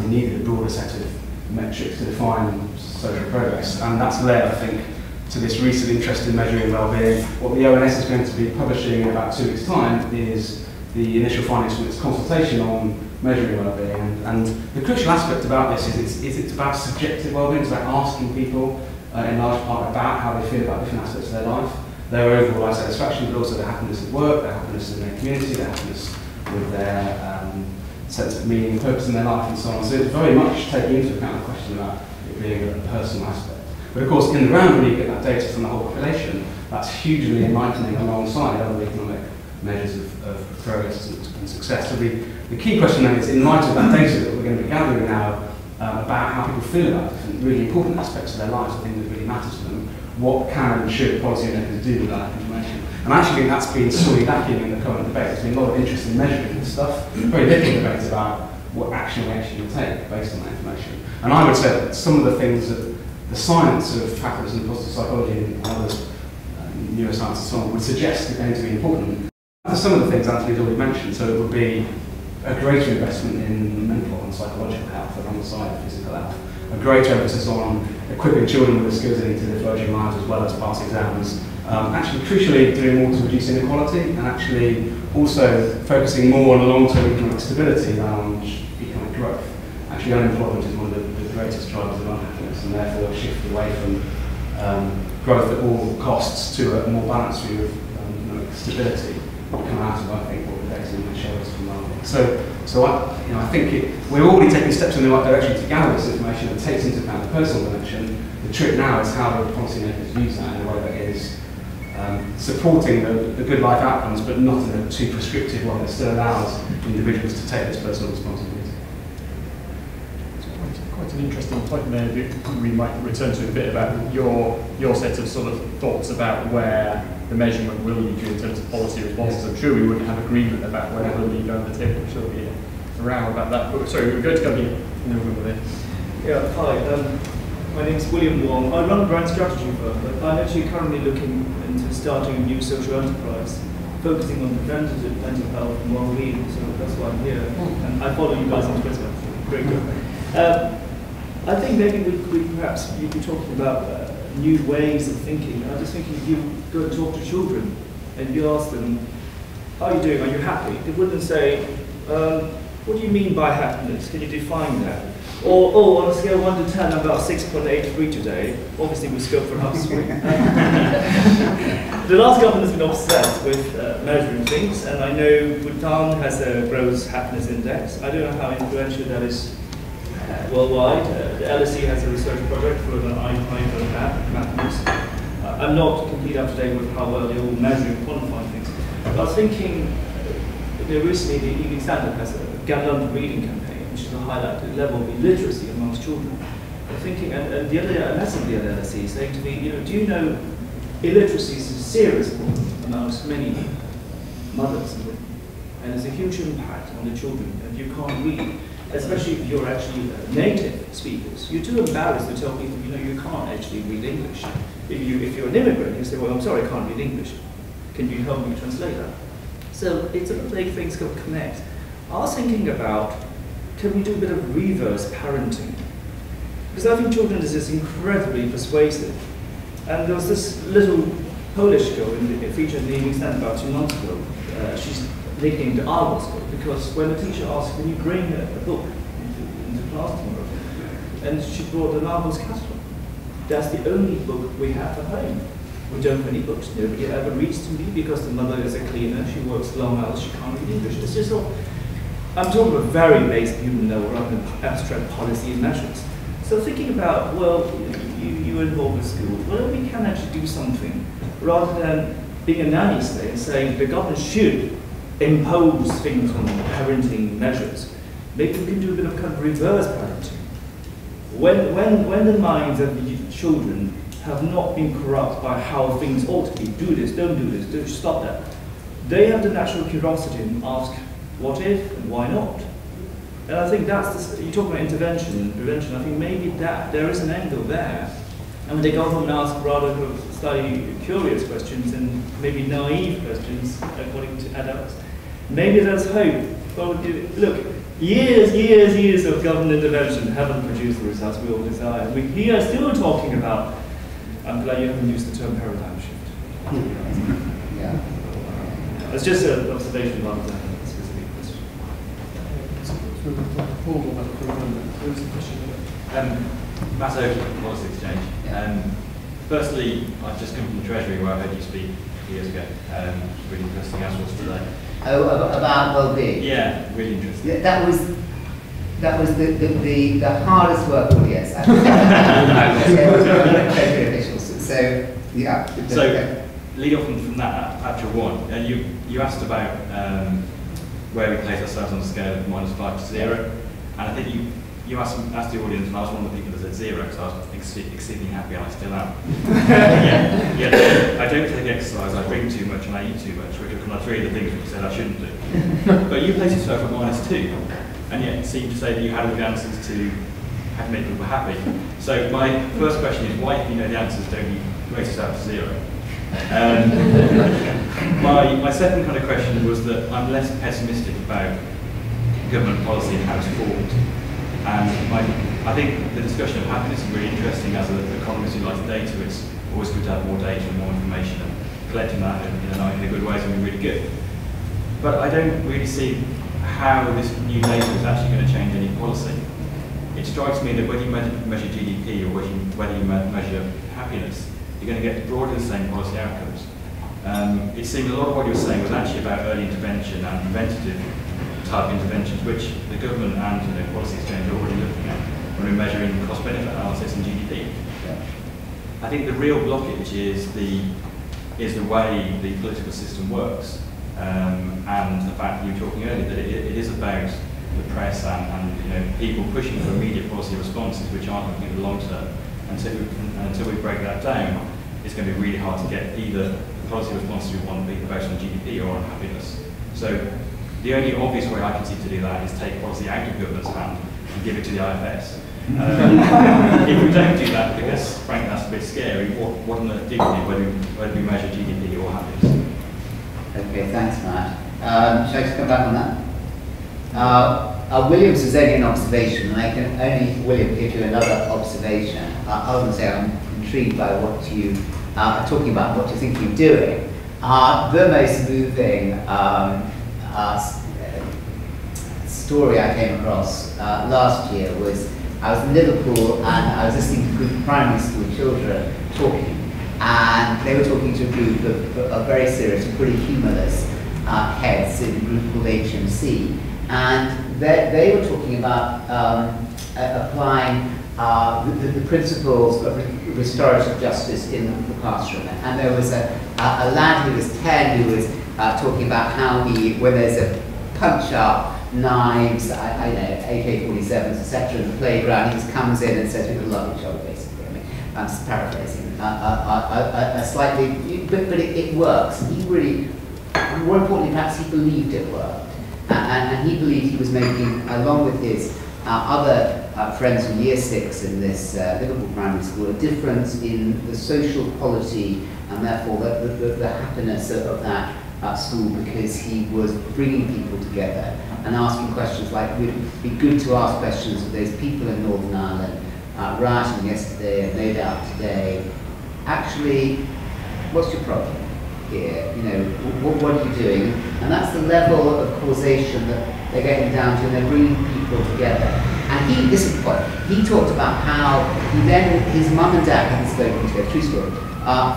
we needed a broader set of metrics to define social progress. And that's led, I think, to this recent interest in measuring well-being. What the ONS is going to be publishing in about 2 weeks' time is the initial findings from its consultation on measuring well-being. And the crucial aspect about this is it's about subjective well-being. It's about asking people in large part about how they feel about different aspects of their life, their overall life satisfaction, but also their happiness at work, their happiness in their community, their happiness with their sense of meaning and purpose in their life, and so on. So it's very much taking into account the question about it being a personal aspect. But of course, in the round, when you get that data from the whole population, that's hugely enlightening alongside other economic measures of progress and success. So the key question then is, in light of that data that we're going to be gathering now about how people feel about different really important aspects of their lives, the thing that really matters to them, what can and should policymakers do with that information? And I actually think that's been sorely lacking in the current debate. There's been a lot of interest in measuring this stuff, very little debate about what action we actually take based on that information. And I would say that some of the things that the science of happiness and positive psychology and others, neuroscience and so on, would suggest are going to be important. Some of the things Anthony's already mentioned, so it would be a greater investment in mental and psychological health alongside of physical health, a greater emphasis on equipping children with the skills they need to live flourishing lives as well as pass exams. Actually, crucially, doing more to reduce inequality and actually also focusing more on long-term economic stability than on economic growth. Actually, unemployment is one of the greatest drivers of unhappiness, and therefore a shift away from growth at all costs to a more balanced view of economic stability will come out of, I think, what the data might show us from market. So I think we're already taking steps in the right direction to gather this information and takes into account the personal dimension. The trick now is how do policymakers use that in a way that is supporting the good life outcomes, but not in a too prescriptive one that still allows individuals to take this personal responsibility. Quite an interesting point there that we might return to a bit about your set of sort of thoughts about where the measurement will lead you in terms of policy responses. I'm sure we wouldn't have agreement about where it will lead on the table. I'm sure there'll be a row about that. But sorry, we're going to go here and then we'll go there. Yeah, hi. My name is William Wong. I run a brand strategy firm, but I'm actually currently looking into starting a new social enterprise, focusing on preventative mental health and well-being. So that's why I'm here. And I follow you guys on Twitter. Great job. I think maybe perhaps you'd be talking about new ways of thinking. I was just thinking, you go and talk to children and you ask them, how are you doing? Are you happy? They wouldn't say, what do you mean by happiness? Can you define that? Or, oh, on a scale of 1 to 10, I'm about 6.83 today. Obviously, we scope for an upswing. The last government has been obsessed with measuring things, and I know Bhutan has a gross happiness index. I don't know how influential that is worldwide. The LSE has a research project for an iPhone app, happiness. I'm not completely up to date with how well they all measure and quantify things. But I was thinking, recently the Evening Standard has a Gallant reading campaign, which is to highlight the level of illiteracy amongst children. I'm thinking, and the other message at the LSE saying to me, do you know illiteracy is a serious problem amongst many mothers, and there's a huge impact on the children, and you can't read, especially if you're actually native speakers. You're too embarrassed to tell people, you can't actually read English. If you're an immigrant, you say, well, I'm sorry, I can't read English. Can you help me translate that? So it's sort of like things got to connect. I was thinking about, can we do a bit of reverse parenting? Because I think children is just incredibly persuasive. And there was this little Polish girl featured in the Evening Standard about 2 months ago. She's nicknamed Argos School because when the teacher asked, can you bring a book into class tomorrow? And she brought an Argos catalogue. That's the only book we have at home. We don't have any books. Nobody ever reads to me because the mother is a cleaner. She works long hours. She can't read English. It's just all. I'm talking about very basic human level rather than abstract policy and measures. So thinking about, well, you involve the school. Well, we can actually do something rather than being a nanny state and saying the government should impose things on parenting measures. Maybe we can do a bit of kind of reverse parenting. When the minds of the children have not been corrupt by how things ought to be, do this, don't do this, don't stop that, they have the natural curiosity and ask, what if and why not? And I think that's, you talk about intervention and prevention, I think maybe that there is an angle there. And when they go home and ask rather slightly curious questions and maybe naive questions, according to adults, maybe there's hope. Well, look, years of government intervention haven't produced the results we all desire. We are still talking about, I'm glad you haven't used the term paradigm shift. Yeah. It's just an observation rather than a specific question. Paul will have a comment. There was a question there. Matt Oakley, Policy Exchange. Firstly, I've just come from the Treasury where I heard you speak years ago. Really interesting as was today. Oh, about well-being? Yeah, really interesting. Yeah, that was the hardest work audience. So, yeah. So, lead off from that actual one. You asked about where we place ourselves on the scale of -5 to 0. And I think you asked the audience, and I was one of the people that said 0, because I was exceedingly happy, and I still am. I don't take exercise, I drink too much, and I eat too much, which are kind of 3 of the things you said I shouldn't do. But you place yourself at -2, and yet seem to say that you had all the answers to how to make people happy. So my first question is, why, if you know the answers, don't you raise yourself to 0? My second kind of question was that I'm less pessimistic about government policy and how it's formed. And I think the discussion of happiness is really interesting as an economist who likes data. It's always good to have more data and more information, and collecting that in a good way is going to be really good. But I don't really see how this new data is actually going to change any policy. It strikes me that whether you measure GDP or whether you measure happiness, you're going to get broadly the same policy outcomes. It seemed a lot of what you were saying was actually about early intervention and preventative type interventions, which the government and Policy Exchange are already looking at when we're measuring cost-benefit analysis and GDP. I think the real blockage is the way the political system works, and the fact that you were talking earlier that it is about the press and people pushing for immediate policy responses which aren't looking at the long term. Until we break that down, it's going to be really hard to get either the policy responses we want to be based on GDP or on happiness. So the only obvious way I can see to do that is take policy out of government's hand and give it to the IFS. If we don't do that, because frankly that's a bit scary, what on earth do we do, whether we measure GDP or happiness? Okay, thanks, Matt. Shall I just come back on that? William's was only an observation, and I can only, William, give you another observation. I wouldn't say I'm intrigued by what you are talking about, what you think you're doing. The most moving story I came across last year was I was in Liverpool and I was listening to a group of primary school children talking, and they were talking to a group of very serious and pretty humorless heads in a group called HMC, and they were talking about applying the principles of restorative justice in the classroom. And there was a lad who was 10 who was talking about how when there's a punch-up, knives, I know, AK-47s, etc. in the playground, he just comes in and says, "People love each other," basically. I mean, I'm just paraphrasing slightly, but it works. He really, more importantly, perhaps he believed it worked. And he believed he was making, along with his other friends from Year 6 in this Liverpool primary school, a difference in the social quality and therefore the happiness of that school, because he was bringing people together and asking questions like, would it be good to ask questions of those people in Northern Ireland rioting yesterday and no doubt today, actually, what's your problem here? What are you doing? And that's the level of causation that they're getting down to, and they're bringing people together. And this is the point, he talked about how his mum and dad hadn't spoken together, true story,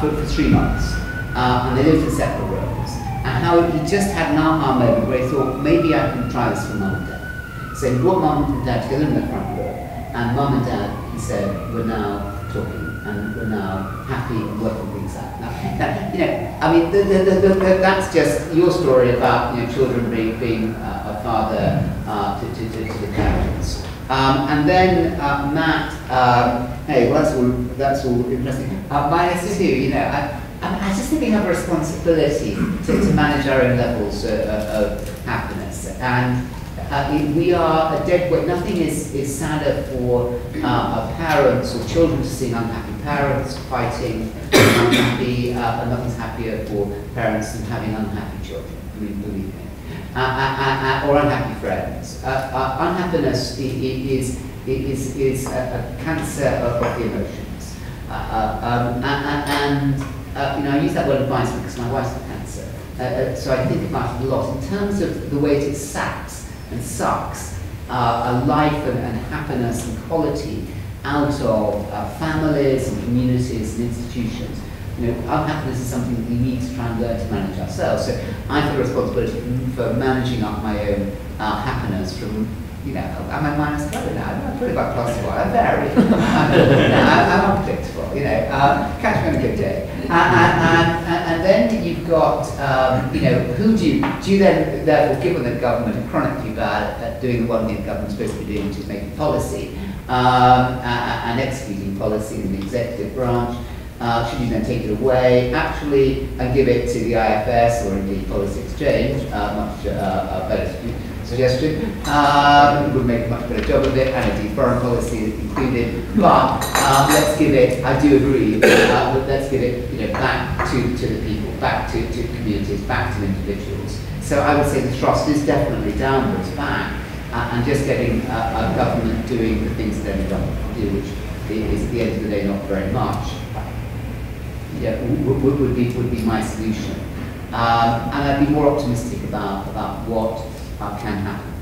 for 3 months, and they lived in separate rooms, and how he just had an aha moment where he thought, maybe I can try this for mum and dad. So he brought mum and dad together in the front room, and mum and dad, he said, we're now talking, and we're now happy and working things out. Now, I mean, that's just your story about children being a father to the parents. And then Matt, hey, well, that's all interesting. Minus 2, I just think we have a responsibility to manage our own levels of happiness. And we are a dead weight. Nothing is sadder for parents or children to see unhappy parents fighting, unhappy, and nothing's happier for parents than having unhappy children, believe me. Or unhappy friends. Unhappiness is a cancer of the emotions. I use that word advice because my wife's got cancer. So I think about it a lot in terms of the way it saps and sucks a life and happiness and quality out of families and communities and institutions. Unhappiness is something that we need to try and learn to manage ourselves. So I feel responsibility for managing up my own happiness from, I'm a minus 12 now. I'm pretty about plus 1. I vary. I'm unpredictable, catch me on a good day. And then you've got, who do you then, therefore, given that government are chronically bad at doing the one thing the government's supposed to be doing, which is making policy, and executing policy in the executive branch, should you then take it away, actually, and give it to the IFS or indeed Policy Exchange, much better suggestion, would make a much better job of it, and indeed foreign policy included, but let's give it, I do agree, let's give it back to the people, back to communities, back to individuals. So I would say the thrust is definitely downwards back and just getting a government doing the things that any government can do, which is at the end of the day not very much, yeah, would be my solution. And I'd be more optimistic about what can happen.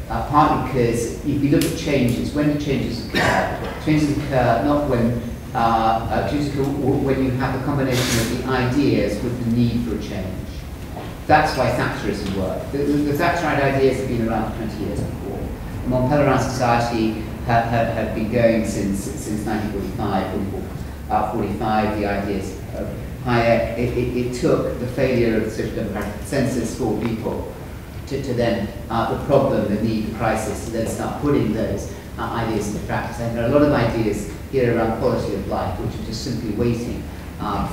Partly because if you look at changes, when do changes occur? Changes occur not when changes occur when you have the combination of the ideas with the need for a change. That's why Thatcherism worked. The Thatcherite ideas have been around for 20 years before. The Mont Pelerin Society had been going since 1945, 45, the ideas of Hayek. It took the failure of the social democratic consensus for people to then, the problem, the need, the crisis, to then start putting those ideas into practice. And there are a lot of ideas here around quality of life, which are just simply waiting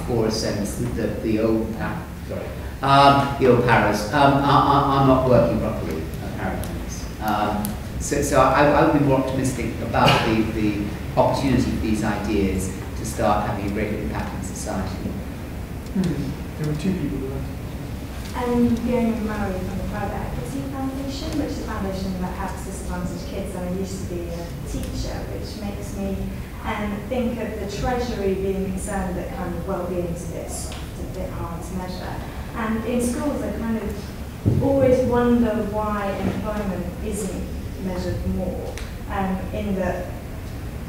for a sense that the old paras are not working properly, apparently. So I would be more optimistic about the opportunity for these ideas to start having a greater impact in society. There were two people there. Fiona Murray from the Private Equity Foundation, which is a foundation that helps disadvantaged kids, and I used to be a teacher, which makes me think of the Treasury being concerned that kind of well-being is a bit soft, a bit hard to measure. And in schools, I kind of always wonder why employment isn't measured more, in that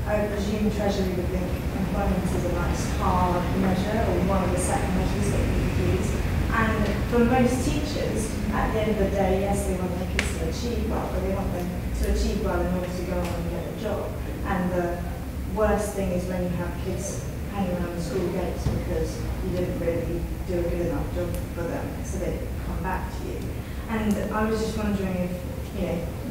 I presume Treasury would think employment is a nice hard measure, or one of the set measures that we use. And for most teachers, at the end of the day, yes, they want their kids to achieve well, but they want them to achieve well in order to go on and get a job. And the worst thing is when you have kids hanging around the school gates because you didn't really do a good enough job for them, so they come back to you. And I was just wondering if,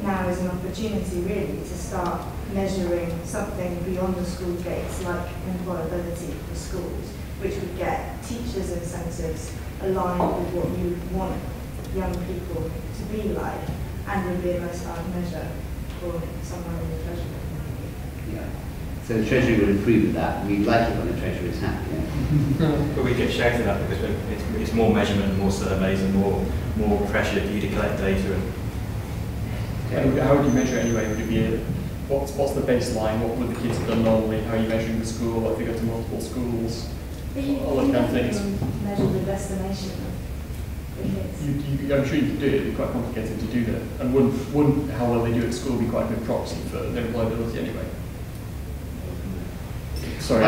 now is an opportunity really to start measuring something beyond the school gates, like employability for schools, which would get teachers' incentives aligned with what you want young people to be like, and would be a most hard measure for someone in the Treasury. Yeah. So the Treasury would improve with that. We like it when the Treasury is happy. Yeah? But we get shouted at because it's more measurement, more surveys, and more pressure for you to collect data. And how would you measure it anyway? Would it be what's the baseline? What would the kids have done normally? How are you measuring the school? What if they go to multiple schools? All those kind of things. Measure the destination of the kids. I'm sure you could do it. It'd be quite complicated to do that. And wouldn't how well they do at school be quite a good proxy for their employability anyway? Sorry.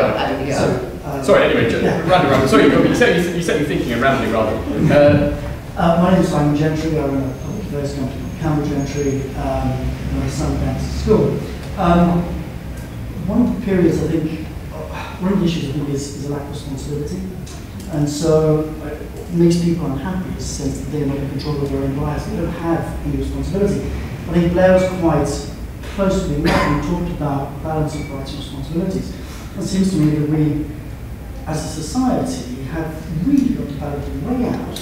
Sorry. Anyway, random. Sorry, you set me thinking randomly rather. My name is Simon Gentry. I run a public affairs company called Cambridge Gentry. My son went to school. One of the periods, I think, one of the issues I think is a lack of responsibility, and so it makes people unhappy in the sense that they're not in control of their own lives. They don't have any responsibility. I think Blair was quite close to me when we talked about balance of rights and responsibilities. It seems to me that we, as a society, have really got to balance the way out.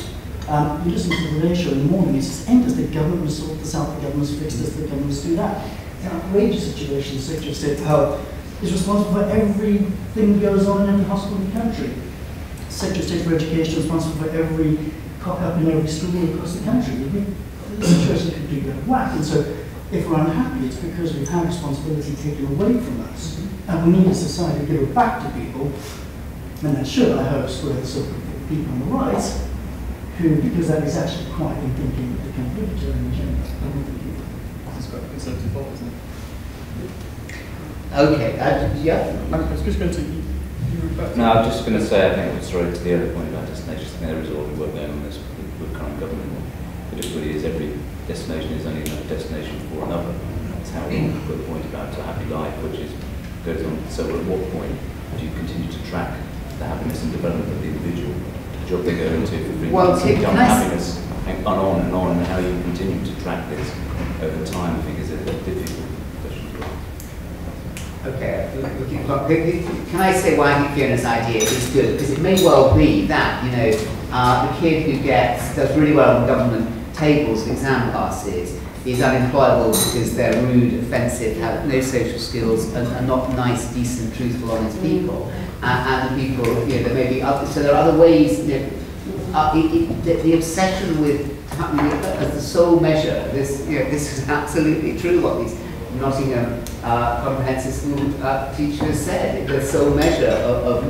You listen to the Today Show in the morning, it's just endless. The government must sort this out, the government must fix this, the government must do that. It's an outrageous situation. The Secretary of State for Health is responsible for everything that goes on in every hospital in the country. The Secretary of State for Education is responsible for every cock-up in every school across the country. The situation is completely out of whack. And so if we're unhappy, it's because we've had responsibility taken away from us. And we need a society to give it back to people. And that should, I hope, square the circle for people on the right, who, because that is actually quite in thinking that they can be deterring agenda. That's quite a conservative thought, isn't it? Okay, yeah. I was just going to. No, I was just going to say, I think, sorry, to the other point about destinations, I think there is a lot of work going on this with current government. But it really is every destination is only another destination for another. That's how we put the point about a happy life, which is goes on. So at what point do you continue to track the happiness and development of the individual? The job they go into for happiness, and on, and how you continue to track this over time, I think is a difficult question to ask. Okay, can I say why I think Fiona's idea is good? Because it may well be that, the kid who does really well on government tables and exam passes is unemployable because they're rude, offensive, have no social skills, and are not nice, decent, truthful, honest people. And the people, there may be other, so there are other ways, the obsession with as the sole measure. This is absolutely true what these Nottingham comprehensive school teachers said. The sole measure of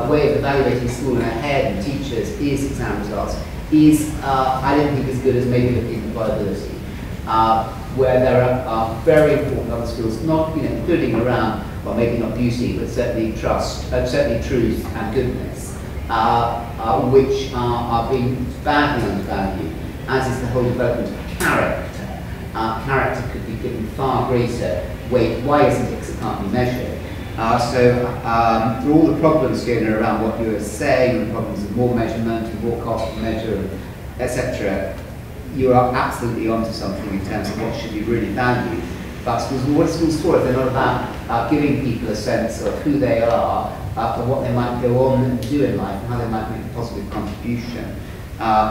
way of evaluating school in a head and teachers is exam results. Is I don't think as good as maybe looking at viability, where there are very important other skills, not including around, well, maybe not beauty, but certainly trust, certainly truth and goodness, which are being badly undervalued, as is the whole development of character. Character could be given far greater weight. Why isn't it? Because it can't be measured. For all the problems going around what you were saying, the problems of more measurement and more cost to measure, etc., you are absolutely onto something in terms of what should be really valued. But schools, what are schools for if they're not about giving people a sense of who they are, and what they might go on and do in life, and how they might make a positive contribution,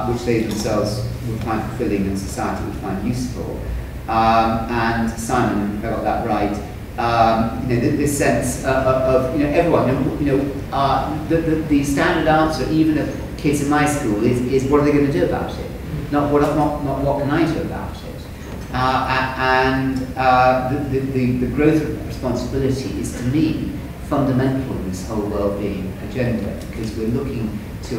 which they themselves would find fulfilling and society would find useful. And Simon got that right. This sense of everyone. The standard answer, even of kids in my school, is what are they going to do about it? Not what can I do about it? The growth of responsibility is, to me, fundamental in this whole well-being agenda, because we're looking to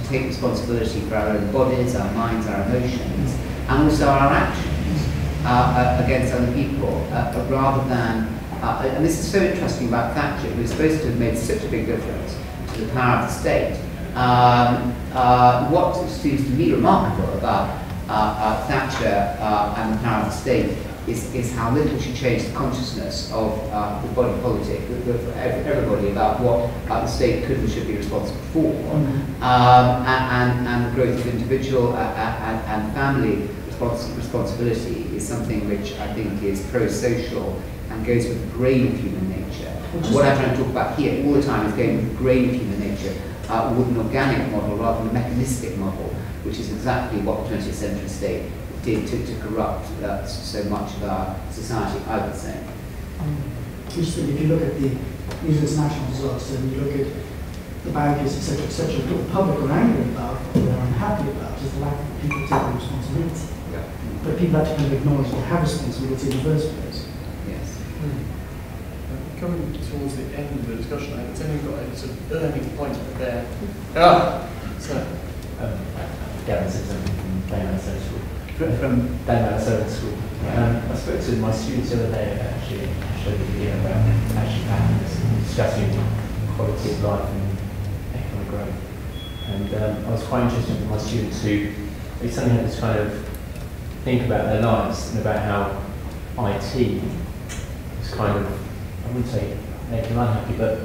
take responsibility for our own bodies, our minds, our emotions, and also our actions against other people, rather than, and this is so interesting about Thatcher, who's supposed to have made such a big difference to the power of the state. What seems to me remarkable about Thatcher and the power of the state is how little she changed the consciousness of the body politic, for everybody, about what the state could and should be responsible for, and the growth of individual and family responsibility is something which I think is pro-social and goes with the grain of human nature. What I'm trying to talk about here all the time is going with the grain of human nature, with an organic model rather than a mechanistic model, which is exactly what the 20th century state did to corrupt so much of our society, I would say. Interesting, if you look at the News International results and you look at the bankers, etc., what the public are angry about, what they're unhappy about, is the lack of people taking responsibility. Yeah. But people have to kind of acknowledge they have responsibility in the first place. Yes. Coming towards the end of the discussion, it's only got a sort of burning point there. Gavin Simpson from Dayman School. From Dayman School. I spoke to my students the other day, actually, showed a video about action happiness and discussing quality of life and economic growth. And I was quite interested in my students who they suddenly had this kind of think about their lives and about how IT was kind of, I wouldn't say making them unhappy, but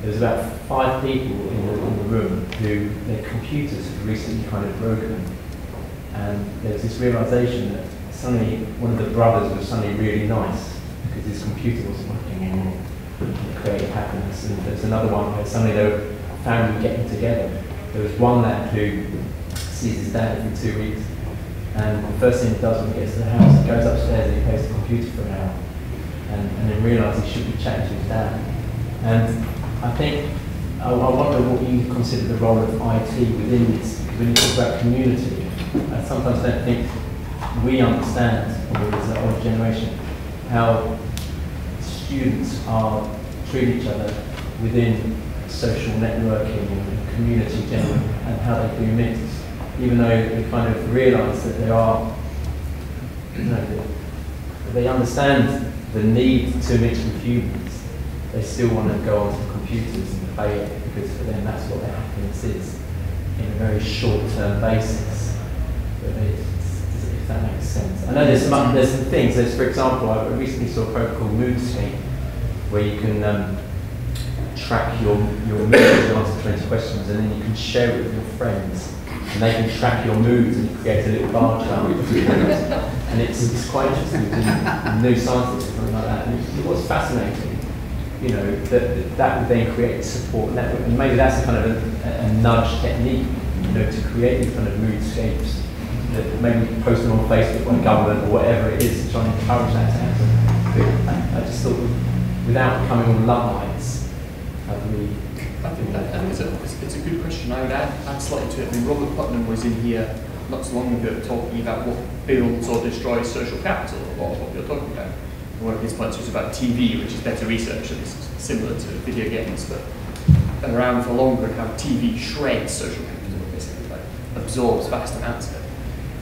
there was about 5 people in the room who their computers had recently kind of broken. And there was this realization that suddenly one of the brothers was suddenly really nice because his computer wasn't working anymore. It created happiness. And there's another one where suddenly they were a family getting together. There was one lad who sees his dad every 2 weeks, and the first thing he does when he gets to the house, he goes upstairs and he plays the computer for an hour, and then realises he should be chatting to his dad. And I think, I wonder what you consider the role of IT within this, because when you talk about community, I sometimes don't think we understand, or as an older generation, how students are treat each other within social networking and community generally, and how they do mix. Even though they kind of realise that there are, they understand the need to mix with humans, they still want to go onto computers and play it, because for them that's what their happiness is, in a very short-term basis. But if that makes sense. I know there's some things. There's, for example, I recently saw a program called Moodscape, where you can track your mood as you answer 20 questions, and then you can share it with your friends, and they can track your moods, and you create a little bar chart. And it's quite interesting, new science or something like that. And it was fascinating, that would then create a support network, and maybe that's a kind of a nudge technique, to create these kind of moodscapes. That maybe post them on Facebook by government or whatever it is, to try and encourage that to happen. But I just thought, without coming on Luddites, I think it's a good question. I would add slightly to it. I mean, Robert Putnam was in here not so long ago talking about what builds or destroys social capital, a lot of what you're talking about. One of his points was about TV, which is better research, and it's similar to video games, but been around for longer, and how TV shreds social capital, basically, like absorbs vast amounts of it.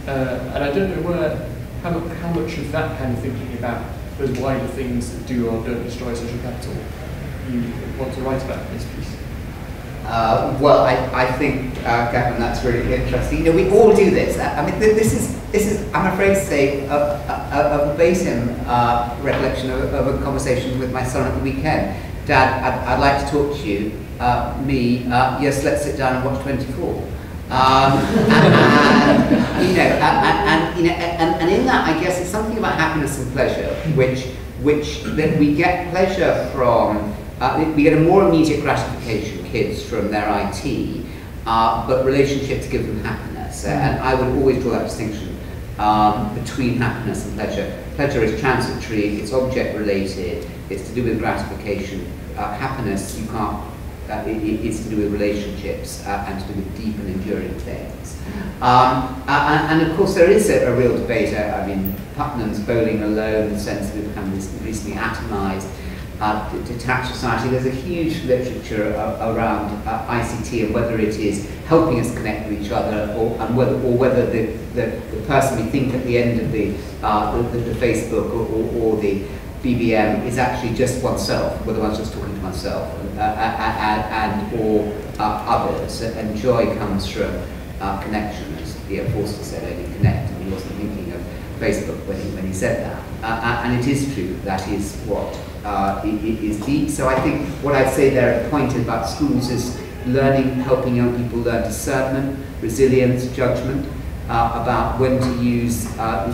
And I don't know how much of that kind of thinking about those wider things that do or don't destroy social capital you want to write about in this piece. Well, I think, Gavin, that's really interesting. You know, we all do this. I mean, this is, I'm afraid to say, a verbatim recollection of a conversation with my son at the weekend. Dad, I'd like to talk to you. Yes, let's sit down and watch 24. And in that, I guess it's something about happiness and pleasure, which that we get pleasure from. We get a more immediate gratification, kids, from their IT, but relationships give them happiness. And I would always draw that distinction between happiness and pleasure. Pleasure is transitory, it's object related, it's to do with gratification. Happiness, you can't. It's to do with relationships and to do with deep and enduring things. And of course there is a real debate. I mean, Putnam's Bowling Alone, in the sense that we've become recently atomised, detached society. There's a huge literature around ICT and whether it is helping us connect with each other, or whether the person we think at the end of the Facebook or the BBM is actually just oneself, whether one's just talking to oneself or others. And joy comes from connection, as Forster said, only connect, and he wasn't thinking of Facebook when he said that. And it is true, that is what is deep. So I think what I'd say there at the point about schools is learning, helping young people learn discernment, resilience, judgment, about when to use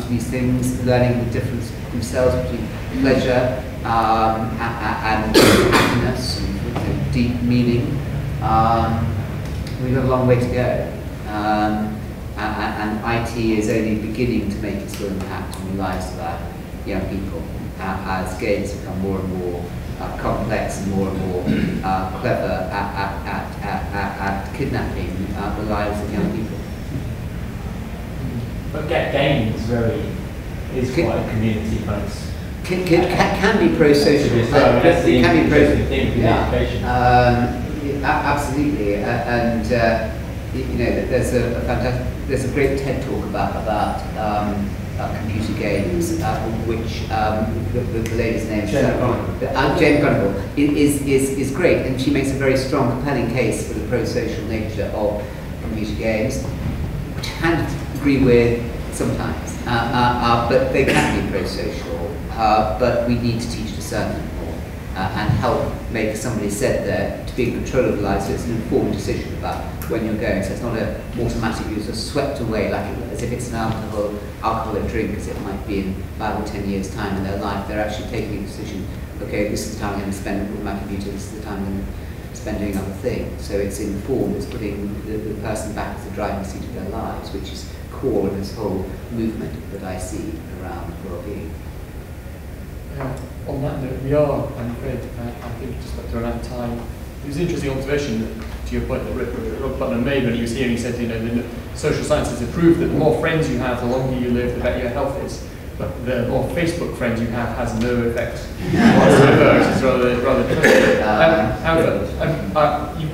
these things, learning the difference themselves between pleasure and happiness and deep meaning. We've got a long way to go. And IT is only beginning to make its full impact on the lives of our young people as games become more and more complex and more clever at kidnapping the lives of young people. But gaming is quite a community based. Can be pro-social. It can be pro-social. Absolutely, and you know, there's a great TED talk about computer games, which the lady's name is Jane Gunnigal is great, and she makes a very strong, compelling case for the pro-social nature of computer games, which I can agree with sometimes, but they can be pro-social. But we need to teach discernment more and help make, somebody said there, to be in control of the life, so it's an informed decision about when you're going. So it's not an automatic, you're just swept away as if it's an alcoholic drink, as it might be in 5 or 10 years' time in their life. They're actually taking a decision, okay, this is the time I'm going to spend with my computer, this is the time I'm going to spend doing other things. So it's informed, it's putting the person back as the driving seat of their lives, which is core of this whole movement that I see around well-being. On that note, we are, I'm afraid, I think just about to run out of time. It was an interesting observation to your point that Rob Putnam made when he was here, and he said, you know, the social sciences have proved that the more friends you have, the longer you live, the better your health is. But the more Facebook friends you have has no effect whatsoever, which is rather interesting. However,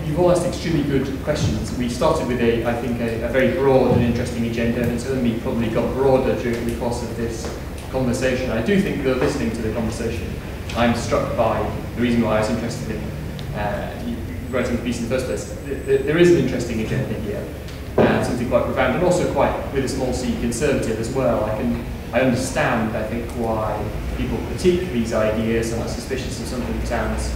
you've all asked extremely good questions. We started with I think a very broad and interesting agenda, and it's only probably got broader during the course of this conversation. I do think that listening to the conversation, I'm struck by the reason why I was interested in writing the piece in the first place. There is an interesting agenda here, something quite profound, and also quite, with a small c, conservative as well. I understand, I think, why people critique these ideas and are suspicious of something that sounds,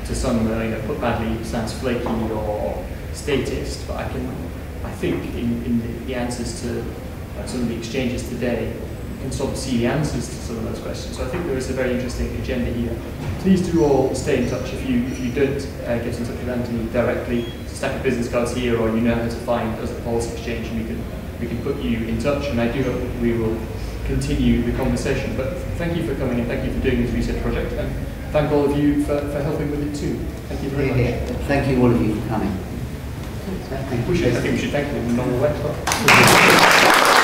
to some, put badly, sounds flaky or statist. But I think in the answers to some of the exchanges today, you can sort of see the answers to some of those questions. So I think there is a very interesting agenda here. Please do all stay in touch. If you don't get in touch with Anthony directly, there's a stack of business cards here, or you know how to find us at Policy Exchange, and we can put you in touch. And I do hope that we will continue the conversation. But thank you for coming, and thank you for doing this research project, and thank all of you for helping with it too. Thank you very much. Thank you all of you for coming. I think we should thank him in the normal way.